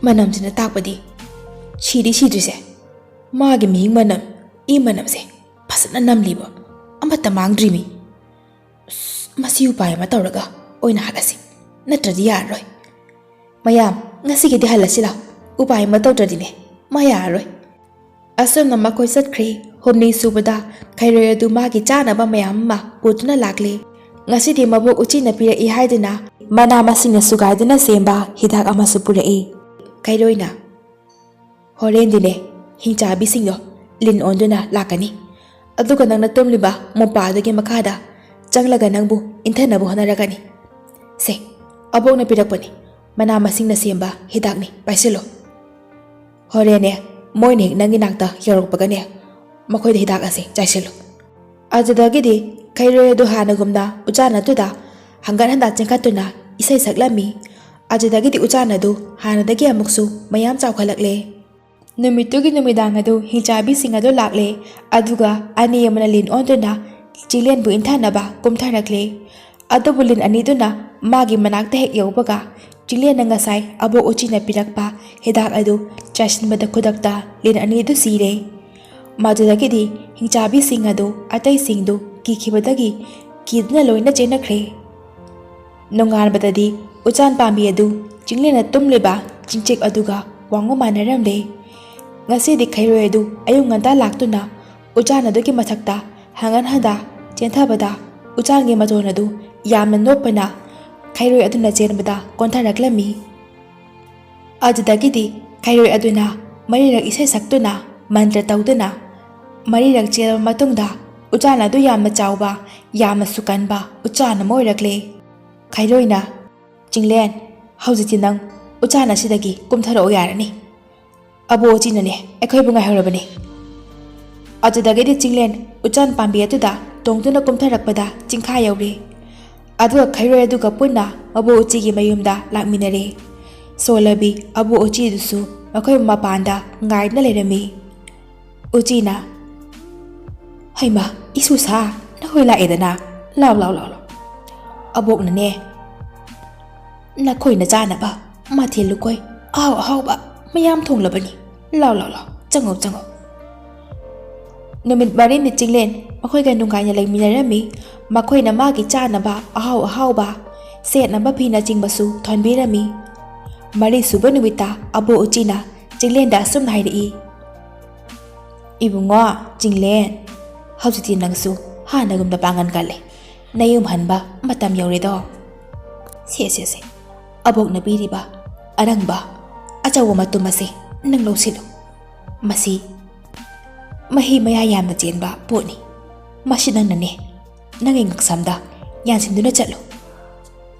ꯃꯅꯝꯁꯤꯅ ꯇꯥꯛꯄꯗꯤ ꯁꯤꯗꯤ ꯁꯤꯗ꯭ꯔꯤꯁꯦ ꯃꯥꯒꯤ ꯃꯤꯍꯤꯡ ꯃꯅꯝ, ꯏ ꯃꯅꯝꯁꯦ ꯐꯖꯅ ꯅꯝꯂꯤꯕ, ꯑꯃꯠꯇ ꯃꯥꯡꯗ꯭ꯔꯤꯃꯤ꯫ ꯃꯁꯤ ꯎꯄꯥꯏ ꯑꯃ ꯇꯧꯔꯒ ꯑꯣꯏꯅ ꯍꯜꯂꯁꯤ, ꯅꯠꯇ꯭ꯔꯗꯤ ꯌꯥꯔꯔꯣꯏ꯫ ꯃꯌꯥꯝ ꯉꯁꯤꯒꯤꯗꯤ ꯍꯜꯂꯁꯤ ꯂꯥꯎ, ꯎꯄꯥꯏ ꯑꯃ ꯇꯧꯗ꯭ꯔꯗꯤꯅꯦ ꯃꯥ ꯌꯥꯔꯔꯣꯏ꯫ ꯑꯁꯨꯝꯅ ꯃꯈꯣꯏ ꯆꯠꯈ꯭ꯔꯦ꯫ ꯍꯨꯝꯅꯤ ꯁꯨꯕꯗ ꯈꯩꯔꯣꯏ ꯑꯗꯨ ꯃꯥꯒꯤ ꯆꯥꯅꯕ ꯃꯌꯥꯝ ꯑꯃ ꯄꯨꯗꯨꯅ ꯂꯥꯛꯂꯦ꯫ ꯉꯁꯤꯗꯤ ꯃꯕꯣꯛ ꯎꯆꯤꯅ ꯄꯤꯔꯛꯏ ꯍꯥꯏꯗꯨꯅ ꯃꯅꯥ ꯃꯁꯤꯡꯅ ꯁꯨꯒꯥꯏꯗꯨꯅ ꯁꯦꯝꯕ ꯍꯤꯗꯥꯛ ꯑꯃꯁꯨ ꯄꯨꯔꯛꯏ꯫ ꯈꯩꯔꯣꯏꯅ ꯍꯣꯔꯦꯟꯗꯤꯅꯦ ꯍꯤꯡꯆꯥꯕꯤꯁꯤꯡꯗꯣ ꯂꯤꯟ ꯑꯣꯟꯗꯨꯅ ꯂꯥꯛꯀꯅꯤ, ꯑꯗꯨꯒ ꯅꯪꯅ ꯇꯨꯝꯂꯤꯕ ꯃꯣꯝꯄꯥꯗꯨꯒꯤ ꯃꯈꯥꯗ ꯆꯪꯂꯒ ꯅꯪꯕꯨ ꯏꯟꯊꯅꯕ ꯍꯣꯠꯅꯔꯛꯀꯅꯤ꯫ ꯁꯦ, ꯑꯕꯣꯛꯅ ꯄꯤꯔꯛꯄꯅꯤ, ꯃꯅꯥ ꯃꯁꯤꯡꯅ ꯁꯦꯝꯕ ꯍꯤꯗꯥꯛꯅꯤ, ꯄꯥꯏꯁꯤꯜꯂꯣ꯫ ꯍꯣꯔꯦꯟꯅꯦ ꯃꯣꯏꯅ ꯍꯦꯛ ꯅꯪꯒꯤ ꯅꯥꯛꯇ ꯌꯧꯔꯛꯄꯒꯅꯦ ꯃꯈꯣꯏꯗ ꯍꯤꯗꯥꯛ ꯑꯁꯤ ꯆꯥꯏꯁꯤꯜꯂꯨ꯫ ꯑꯗꯨꯗꯒꯤꯗꯤ ꯈꯩꯔꯣꯏ ꯑꯗꯨ ꯍꯥꯟꯅꯒꯨꯝꯅ ꯎꯆꯥꯟ ꯑꯗꯨꯗ ꯍꯪꯒꯠ ꯍꯟꯗꯥ ꯆꯦꯟꯈꯠꯇꯨꯅ ꯏꯁꯩ ꯁꯛꯂꯝꯃꯤ꯫ ꯑꯗꯨꯗꯒꯤꯗꯤ ꯎꯆꯥꯟ ꯑꯗꯨ ꯍꯥꯟꯅꯗꯒꯤ ꯑꯃꯨꯛꯁꯨ ꯃꯌꯥꯝ ꯆꯥꯎꯈꯠꯂꯛꯂꯦ꯫ ꯅꯨꯃꯤꯠꯇꯨꯒꯤ ꯅꯨꯃꯤꯗꯥꯡ ꯑꯗꯨ ꯍꯤꯡꯆꯥꯕꯤꯁꯤꯡ ꯑꯗꯨ ꯂꯥꯛꯂꯦ꯫ ꯑꯗꯨꯒ ꯑꯅꯤ ꯑꯃꯅ ꯂꯤꯟ ꯑꯣꯟꯗꯨꯅ ꯆꯤꯡꯂꯦꯟꯕꯨ ꯏꯟꯊꯅꯕ ꯀꯨꯝꯊꯔꯛꯂꯦ꯫ ꯑꯗꯨꯕꯨ ꯂꯤꯟ ꯑꯅꯤꯗꯨꯅ ꯃꯥꯒꯤ ꯃꯅꯥꯛꯇ ꯍꯦꯛ ꯌꯧꯕꯒ ꯆꯤꯡꯂꯦꯟꯅ ꯉꯁꯥꯏ ꯑꯕꯣꯛ ꯎꯆꯤꯅ ꯄꯤꯔꯛꯄ ꯍꯤꯗꯥꯛ ꯑꯗꯨ ꯆꯥꯏꯁꯤꯟꯕꯗ ꯈꯨꯗꯛꯇ ꯂꯤꯟ ꯑꯅꯤ ꯑꯗꯨ ꯁꯤꯔꯦ꯫ ꯃꯗꯨꯗꯒꯤꯗꯤ ꯍꯤꯡꯆꯥꯕꯤꯁꯤꯡ ꯑꯗꯨ ꯑꯇꯩꯁꯤꯡꯗꯨ ꯀꯤꯈꯤꯕꯗꯒꯤ ꯀꯤꯗꯨꯅ ꯂꯣꯏꯅ ꯆꯦꯟꯅꯈ꯭ꯔꯦ꯫ ꯅꯣꯡꯉꯥꯟꯕꯗꯗꯤ ꯎꯆꯥꯟ ꯄꯥꯝꯕꯤ ꯑꯗꯨ ꯆꯤꯡꯂꯦꯟꯅ ꯇꯨꯝꯂꯤꯕ ꯆꯤꯡꯆꯦꯛ ꯑꯗꯨꯒ ꯋꯥꯡꯕ ꯃꯥꯟꯅꯔꯝꯂꯦ꯫ ꯉꯁꯤꯗꯤ ꯈꯩꯔꯣꯏ ꯑꯗꯨ ꯑꯌꯨꯛ ꯉꯟꯇꯥ ꯂꯥꯛꯇꯨꯅ ꯎꯆꯥꯟ ꯑꯗꯨꯒꯤ ꯃꯊꯛꯇ ꯍꯪꯒꯠ ꯍꯟꯗꯥ ꯆꯦꯟꯊꯕꯗ ꯎꯆꯥꯟꯒꯤ ꯃꯇꯣꯟ ꯑꯗꯨ ꯌꯥꯝꯅ ꯅꯣꯛꯄꯅ ꯈꯩꯔꯣꯏ ꯑꯗꯨꯅ ꯆꯦꯟꯕꯗ ꯀꯣꯟꯊꯔꯛꯂꯝꯃꯤ꯫ ꯑꯗꯨꯗꯒꯤꯗꯤ ꯈꯩꯔꯣꯏ ꯑꯗꯨꯅ ꯃꯔꯤꯔꯛ ꯏꯁꯩ ꯁꯛꯇꯨꯅ ꯃꯟꯇ꯭ꯔ ꯇꯧꯗꯨꯅ ꯃꯔꯤꯔꯛ ꯆꯦꯜꯂꯕ ꯃꯇꯨꯡꯗ ꯎꯆꯥꯟ ꯑꯗꯨ ꯌꯥꯝꯅ ꯆꯥꯎꯕ, ꯌꯥꯝꯅꯁꯨ ꯀꯟꯕ ꯎꯆꯥꯟ ꯑꯃ ꯑꯣꯏꯔꯛꯂꯦ꯫ ꯈꯩꯔꯣꯏꯅ ꯆꯤꯡꯂꯦꯟ, ꯍꯧꯖꯤꯛꯇꯤ ꯅꯪ ꯎꯆꯥꯟ ꯑꯁꯤꯗꯒꯤ ꯀꯨꯝꯊꯔꯛꯑꯣ ꯌꯥꯔꯅꯤ, ꯑꯕꯣꯛ ꯎꯆꯤꯅꯅꯦ ꯑꯩꯈꯣꯏꯕꯨ ꯉꯥꯏꯍꯧꯔꯕꯅꯤ꯫ ꯑꯗꯨꯗꯒꯤꯗꯤ ꯆꯤꯡꯂꯦꯟ ꯎꯆꯥꯟ ꯄꯥꯝꯕꯤ ꯑꯗꯨꯗ ꯇꯣꯡꯗꯨꯅ ꯀꯨꯝꯊꯔꯛꯄꯗ ꯆꯤꯡꯈꯥ ꯌꯧꯔꯦ꯫ ꯑꯗꯨꯒ ꯈꯩꯔꯣꯏ ꯑꯗꯨꯒ ꯄꯨꯟꯅ ꯃꯕꯣꯛ ꯎꯆꯤꯒꯤ ꯃꯌꯨꯝꯗ ꯂꯥꯛꯃꯤꯟꯅꯔꯦ꯫ ꯁꯣꯜꯂꯕꯤ ꯑꯕꯣꯛ ꯎꯆꯤꯗꯨꯁꯨ ꯃꯈꯣꯏ ꯃꯄꯥꯟꯗ ꯉꯥꯏꯗꯨꯅ ꯂꯩꯔꯝꯃꯤ꯫ ꯎꯆꯤꯅ ꯍꯩꯃꯥ ꯏꯁꯨ ꯁꯥ, ꯅꯈꯣꯏ ꯂꯥꯛꯑꯦꯗꯅ, ꯂꯥꯎ ꯂꯥꯎ ꯂꯥꯎ ꯂꯥꯎ, ꯑꯕꯣꯛꯅꯅꯦ ꯅꯈꯣꯏꯅ ꯆꯥꯅꯕ ꯃꯊꯦꯜ ꯂꯨꯀꯣꯏ ꯑꯍꯥꯎ ꯑꯍꯥꯎꯕ ꯃꯌꯥꯝ ꯊꯣꯡꯂꯕꯅꯤ, ꯂꯥꯎ ꯂꯥꯎ ꯂꯥꯎ, ꯆꯪꯉꯣ ꯆꯪꯉꯣ꯫ ꯅꯨꯃꯤꯠ ꯃꯔꯤꯅꯤ ꯆꯤꯡꯂꯦꯟ ꯃꯈꯣꯏꯒ ꯅꯨꯡꯉꯥꯏꯅ ꯂꯩꯃꯤꯟꯅꯔꯝꯃꯤ꯫ ꯃꯈꯣꯏꯅ ꯃꯥꯒꯤ ꯆꯥꯅꯕ ꯑꯍꯥꯎ ꯑꯍꯥꯎꯕ, ꯁꯦꯠꯅꯕ ꯐꯤꯅꯆꯤꯡꯕꯁꯨ ꯊꯣꯟꯕꯤꯔꯝꯃꯤ꯫ ꯃꯔꯤꯁꯨꯕ ꯅꯨꯃꯤꯠꯇ ꯑꯕꯣꯛ ꯎꯆꯤꯅ ꯆꯤꯡꯂꯦꯟꯗ ꯑꯁꯨꯝꯅ ꯍꯥꯏꯔꯛꯏ, ꯏꯕꯨꯡꯉꯣ ꯆꯤꯡꯂꯦꯟ, ꯍꯧꯖꯤꯛꯇꯤ ꯅꯪꯁꯨ ꯍꯥꯟꯅꯒꯨꯝꯅ ꯄꯥꯡꯒꯟ ꯀꯜꯂꯦ, ꯅꯌꯨꯝ ꯍꯟꯕ ꯃꯇꯝ ꯌꯧꯔꯦꯗꯣ꯫ ꯁꯦ ꯑꯕꯣꯛꯅ ꯄꯤꯔꯤꯕ ꯑꯔꯪꯕ ꯑꯆꯧꯕ ꯃꯇꯨꯝ ꯑꯁꯤ ꯅꯪ ꯂꯧꯁꯤꯜꯂꯨ, ꯃꯁꯤ ꯃꯍꯤ ꯃꯌꯥꯏ ꯌꯥꯝꯅ ꯆꯦꯟꯕ ꯄꯣꯠꯅꯤ, ꯃꯁꯤ ꯅꯪꯅꯅꯦ ꯅꯪꯒꯤ ꯉꯛꯁꯝꯗ ꯌꯥꯟꯁꯤꯟꯗꯨꯅ ꯆꯠꯂꯨ꯫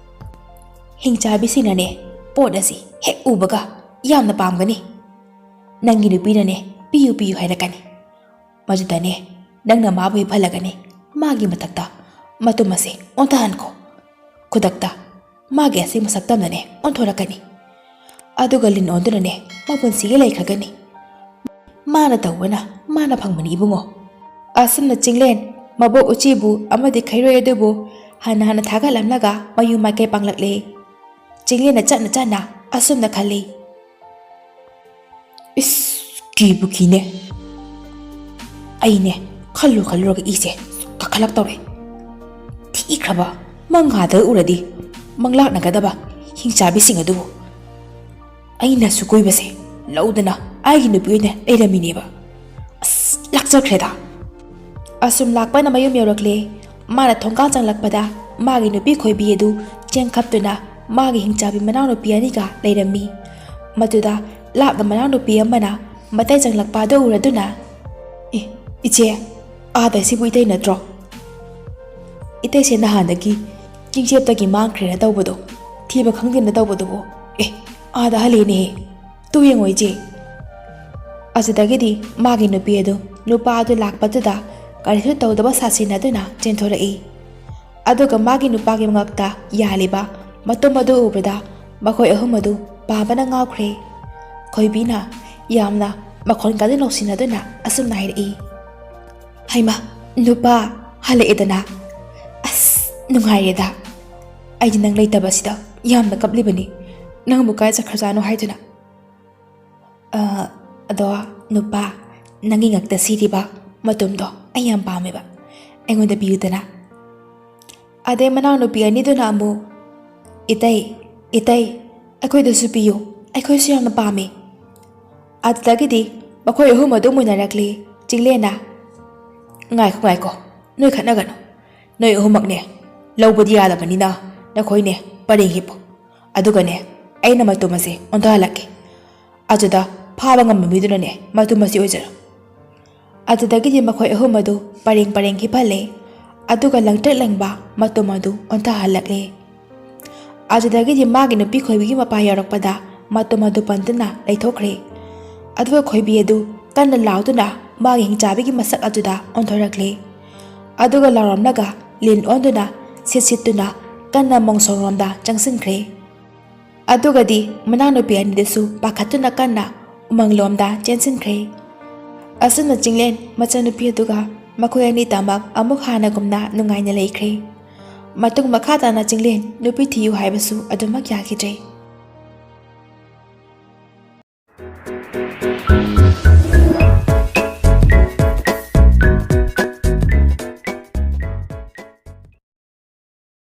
ꯍꯤꯡꯆꯥꯕꯤꯁꯤꯡꯅꯅꯦ ꯄꯣꯠ ꯑꯁꯤ ꯍꯦꯛ ꯎꯕꯒ ꯌꯥꯝꯅ ꯄꯥꯝꯒꯅꯤ, ꯅꯪꯒꯤ ꯅꯨꯄꯤꯅꯅꯦ ꯄꯤꯌꯨ ꯄꯤꯌꯨ ꯍꯥꯏꯔꯛꯀꯅꯤ, ꯃꯗꯨꯗꯅꯦ ꯅꯪꯅ ꯃꯥꯕꯨ ꯍꯦꯛ ꯐꯜꯂꯒꯅꯤ ꯃꯥꯒꯤ ꯃꯊꯛꯇ ꯃꯇꯨꯝ ꯑꯁꯤ ꯑꯣꯟꯊꯍꯟꯈꯣ ꯈꯨꯗꯛꯇ ꯃꯥꯒꯤ ꯑꯁꯤ ꯃꯁꯛ ꯇꯝꯅꯅꯦ ꯑꯣꯟꯊꯣꯔꯛꯀꯅꯤ ꯑꯗꯨꯒ ꯂꯤꯟ ꯑꯣꯟꯗꯨꯅꯅꯦ ꯃꯄꯨꯟꯁꯤꯒꯤ ꯂꯩꯈ꯭ꯔꯒꯅꯤ ꯃꯥꯅ ꯇꯧꯕꯅ ꯃꯥꯅ ꯐꯪꯕꯅꯤ ꯏꯕꯨꯡꯉꯣ ꯑꯁꯨꯝꯅ ꯆꯤꯡꯂꯦꯟ ꯃꯕꯣꯛ ꯎꯆꯤꯕꯨ ꯑꯃꯗꯤ ꯈꯩꯔꯣꯏ ꯑꯗꯨꯕꯨ ꯍꯟꯅ ꯊꯥꯒꯠꯂꯝꯂꯒ ꯃꯌꯨꯝ ꯃꯥꯏꯀꯩ ꯄꯥꯡꯂꯛꯂꯦ ꯆꯤꯡꯂꯦꯟꯅ ꯆꯠꯅ ꯑꯁꯨꯝꯅ ꯈꯜꯂꯤ ꯏꯁ ꯀꯤꯕꯨ ꯀꯤꯅꯦ ꯑꯩꯅꯦ ꯈꯜꯂꯨꯔꯒ ꯏꯁꯦ ꯀꯥꯈꯠꯂꯛꯇꯧꯔꯦ ꯊꯤꯈ꯭ꯔꯕ ꯃꯪꯍꯥꯗ ꯎꯔꯗꯤ ꯃꯪꯂꯥꯛꯅꯒꯗꯕ ꯍꯤꯡꯆꯥꯕꯤꯁꯤꯡ ꯑꯗꯨꯕꯨ ꯑꯩꯅꯁꯨ ꯀꯣꯏꯕꯁꯦ ꯂꯧꯗꯅ ꯑꯩꯒꯤ ꯅꯨꯄꯤ ꯑꯣꯏꯅ ꯂꯩꯔꯝꯃꯤꯅꯦꯕ ꯑꯁ ꯂꯥꯛꯆꯈ꯭ꯔꯦꯗ ꯑꯁꯨꯝ ꯂꯥꯛꯄꯅ ꯃꯌꯨꯝ ꯌꯧꯔꯛꯂꯦ ꯃꯥꯅ ꯊꯣꯡꯒꯥꯜ ꯆꯪꯂꯛꯄꯗ ꯃꯥꯒꯤ ꯅꯨꯄꯤ ꯈꯣꯏꯕꯤ ꯑꯗꯨ ꯆꯦꯟꯈꯞꯇꯨꯅ ꯃꯥꯒꯤ ꯍꯤꯡꯆꯥꯕꯤ ꯃꯅꯥꯎꯅꯨꯄꯤ ꯑꯅꯤꯒ ꯂꯩꯔꯝꯃꯤ ꯃꯗꯨꯗ ꯂꯥꯞꯅ ꯃꯅꯥꯎꯅꯨꯄꯤ ꯑꯃꯅ ꯃꯇꯩ ꯆꯪꯂꯛꯄ ꯑꯗꯨ ꯎꯔꯗꯨꯅ ꯏꯆꯦ ꯑꯥꯗ ꯁꯤꯕꯨ ꯏꯇꯩ ꯅꯠꯇ꯭ꯔꯣ ꯏꯇꯩꯁꯦ ꯅꯍꯥꯟꯗꯒꯤ ꯆꯤꯡꯆꯦꯞꯇꯒꯤ ꯃꯥꯡꯈ꯭ꯔꯦꯅ ꯇꯧꯕꯗꯣ ꯊꯤꯕ ꯈꯪꯗꯦꯅ ꯇꯧꯕꯗꯨꯕꯨ ꯑꯥꯗ ꯍꯜꯂꯦꯅꯦꯍꯦ ꯇꯨ ꯌꯦꯡꯉꯣ ꯏꯆꯦ ꯑꯗꯨꯗꯒꯤꯗꯤ ꯃꯥꯒꯤ ꯅꯨꯄꯤ ꯑꯗꯨ ꯅꯨꯄꯥ ꯑꯗꯨ ꯂꯥꯛꯄꯗꯨꯗ ꯀꯔꯤꯁꯨ ꯇꯧꯗꯕ ꯁꯥꯁꯤꯟꯅꯗꯨꯅ ꯆꯦꯟꯊꯣꯔꯛꯏ ꯑꯗꯨꯒ ꯃꯥꯒꯤ ꯅꯨꯄꯥꯒꯤ ꯉꯛꯇ ꯌꯥꯜꯂꯤꯕ ꯃꯇꯨꯝ ꯑꯗꯨ ꯎꯕꯗ ꯃꯈꯣꯏ ꯑꯍꯨꯝ ꯑꯗꯨ ꯄꯥꯕꯅ ꯉꯥꯎꯈ꯭ꯔꯦ ꯈꯣꯏꯕꯤꯅ ꯌꯥꯝꯅ ꯃꯈꯣꯟ ꯀꯟꯅ ꯅꯣꯛꯁꯤꯟꯅꯗꯨꯅ ꯑꯁꯨꯝꯅ ꯍꯥꯏꯔꯛꯏ ꯍꯩꯃꯥ ꯅꯨꯄꯥ ꯍꯜꯂꯛꯑꯦꯗꯅ ꯑꯁ ꯅꯨꯡꯉꯥꯏꯔꯦꯗ ꯑꯩꯗꯤ ꯅꯪ ꯂꯩꯇꯕꯁꯤꯗ ꯌꯥꯝꯅ ꯀꯞꯂꯤꯕꯅꯤ ꯅꯪꯕꯨ ꯀꯥꯏ ꯆꯠꯈ꯭ꯔꯖꯥꯅꯣ ꯍꯥꯏꯗꯨꯅ ꯑꯗꯣ ꯅꯨꯄꯥ ꯅꯪꯒꯤ ꯉꯛꯇ ꯁꯤꯔꯤꯕ ꯃꯇꯨꯝꯗꯣ ꯑꯩ ꯌꯥꯝ ꯄꯥꯝꯃꯦꯕ ꯑꯩꯉꯣꯟꯗ ꯄꯤꯌꯨꯗꯅ ꯑꯗꯩ ꯃꯅꯥꯎꯅꯨꯄꯤ ꯑꯅꯤꯗꯨꯅ ꯑꯃꯨꯛ ꯏꯇꯩ ꯑꯩꯈꯣꯏꯗꯁꯨ ꯄꯤꯌꯨ ꯑꯩꯈꯣꯏꯁꯨ ꯌꯥꯝꯅ ꯄꯥꯝꯃꯤ ꯑꯗꯨꯗꯒꯤꯗꯤ ꯃꯈꯣꯏ ꯑꯍꯨꯝ ꯑꯗꯨꯝ ꯃꯨꯟꯅꯔꯛꯂꯤ ꯆꯤꯡꯂꯦꯟꯅ ꯉꯥꯏꯈꯣ ꯅꯣꯏ ꯈꯠꯅꯒꯅꯨ ꯅꯣꯏ ꯑꯍꯨꯝꯃꯛꯅꯦ ꯂꯧꯕꯗꯤ ꯌꯥꯗꯕꯅꯤꯅ ꯅꯈꯣꯏꯅꯦ ꯄꯔꯦꯡ ꯍꯤꯞꯄꯨ ꯑꯗꯨꯒꯅꯦ ꯑꯩꯅ ꯃꯇꯨꯝ ꯑꯁꯤ ꯑꯣꯟꯊꯍꯜꯂꯛꯀꯦ ꯑꯗꯨꯗ ꯐꯥꯕ ꯉꯝꯕ ꯃꯤꯗꯨꯅꯅꯦ ꯃꯇꯨꯝ ꯑꯁꯤ ꯑꯣꯏꯖꯔꯣ ꯑꯗꯨꯗꯒꯤꯗꯤ ꯃꯈꯣꯏ ꯑꯍꯨꯝ ꯑꯗꯨ ꯄꯔꯦꯡ ꯍꯤꯞꯍꯜꯂꯦ ꯑꯗꯨꯒ ꯂꯪꯇ꯭ꯔꯤꯛ ꯂꯪꯕ ꯃꯇꯨꯝ ꯑꯗꯨ ꯑꯣꯟꯊꯍꯜꯂꯛꯂꯦ ꯑꯗꯨꯗꯒꯤꯗꯤ ꯃꯥꯒꯤ ꯅꯨꯄꯤ ꯈꯣꯏꯕꯤꯒꯤ ꯃꯄꯥ ꯌꯧꯔꯛꯄꯗ ꯃꯇꯨꯝ ꯑꯗꯨ ꯄꯟꯗꯨꯅ ꯂꯩꯊꯣꯛꯈ꯭ꯔꯦ ꯑꯗꯨꯒ ꯈꯣꯏꯕꯤ ꯑꯗꯨ ꯀꯟꯅ ꯂꯥꯎꯗꯨꯅ ꯃꯥꯒꯤ ꯍꯤꯡꯆꯥꯕꯤꯒꯤ ꯃꯁꯛ ꯑꯗꯨꯗ ꯑꯣꯟꯊꯣꯔꯛꯂꯦ ꯑꯗꯨꯒ ꯂꯥꯎꯔꯝꯂꯒ ꯂꯤꯟ ꯑꯣꯟꯗꯨꯅ ꯁꯤꯠꯇꯨꯅ ꯀꯟꯅ ꯃꯣꯡꯁꯣꯡꯂꯣꯝꯗ ꯆꯪꯁꯤꯟꯈ꯭ꯔꯦ ꯑꯗꯨꯒꯗꯤ ꯃꯅꯥꯎꯅꯨꯄꯤ ꯑꯅꯤꯗꯨꯁꯨ ꯄꯥꯈꯠꯇꯨꯅ ꯀꯟꯅ ꯎꯃꯪꯂꯣꯝꯗ ꯆꯦꯟꯁꯤꯟꯈ꯭ꯔꯦ ꯑꯁꯨꯝꯅ ꯆꯤꯡꯂꯦꯟ ꯃꯆꯥꯅꯨꯄꯤ ꯑꯗꯨꯒ ꯃꯈꯣꯏ ꯑꯅꯤꯇꯃꯛ ꯑꯃꯨꯛ ꯍꯥꯟꯅꯒꯨꯝꯅ ꯅꯨꯡꯉꯥꯏꯅ ꯂꯩꯈ꯭ꯔꯦ ꯃꯇꯨꯡ ꯃꯈꯥ ꯇꯥꯅ ꯆꯤꯡꯂꯦꯟ ꯅꯨꯄꯤ ꯊꯤꯌꯨ ꯍꯥꯏꯕꯁꯨ ꯑꯗꯨꯃꯛ ꯌꯥꯈꯤꯗ꯭ꯔꯦ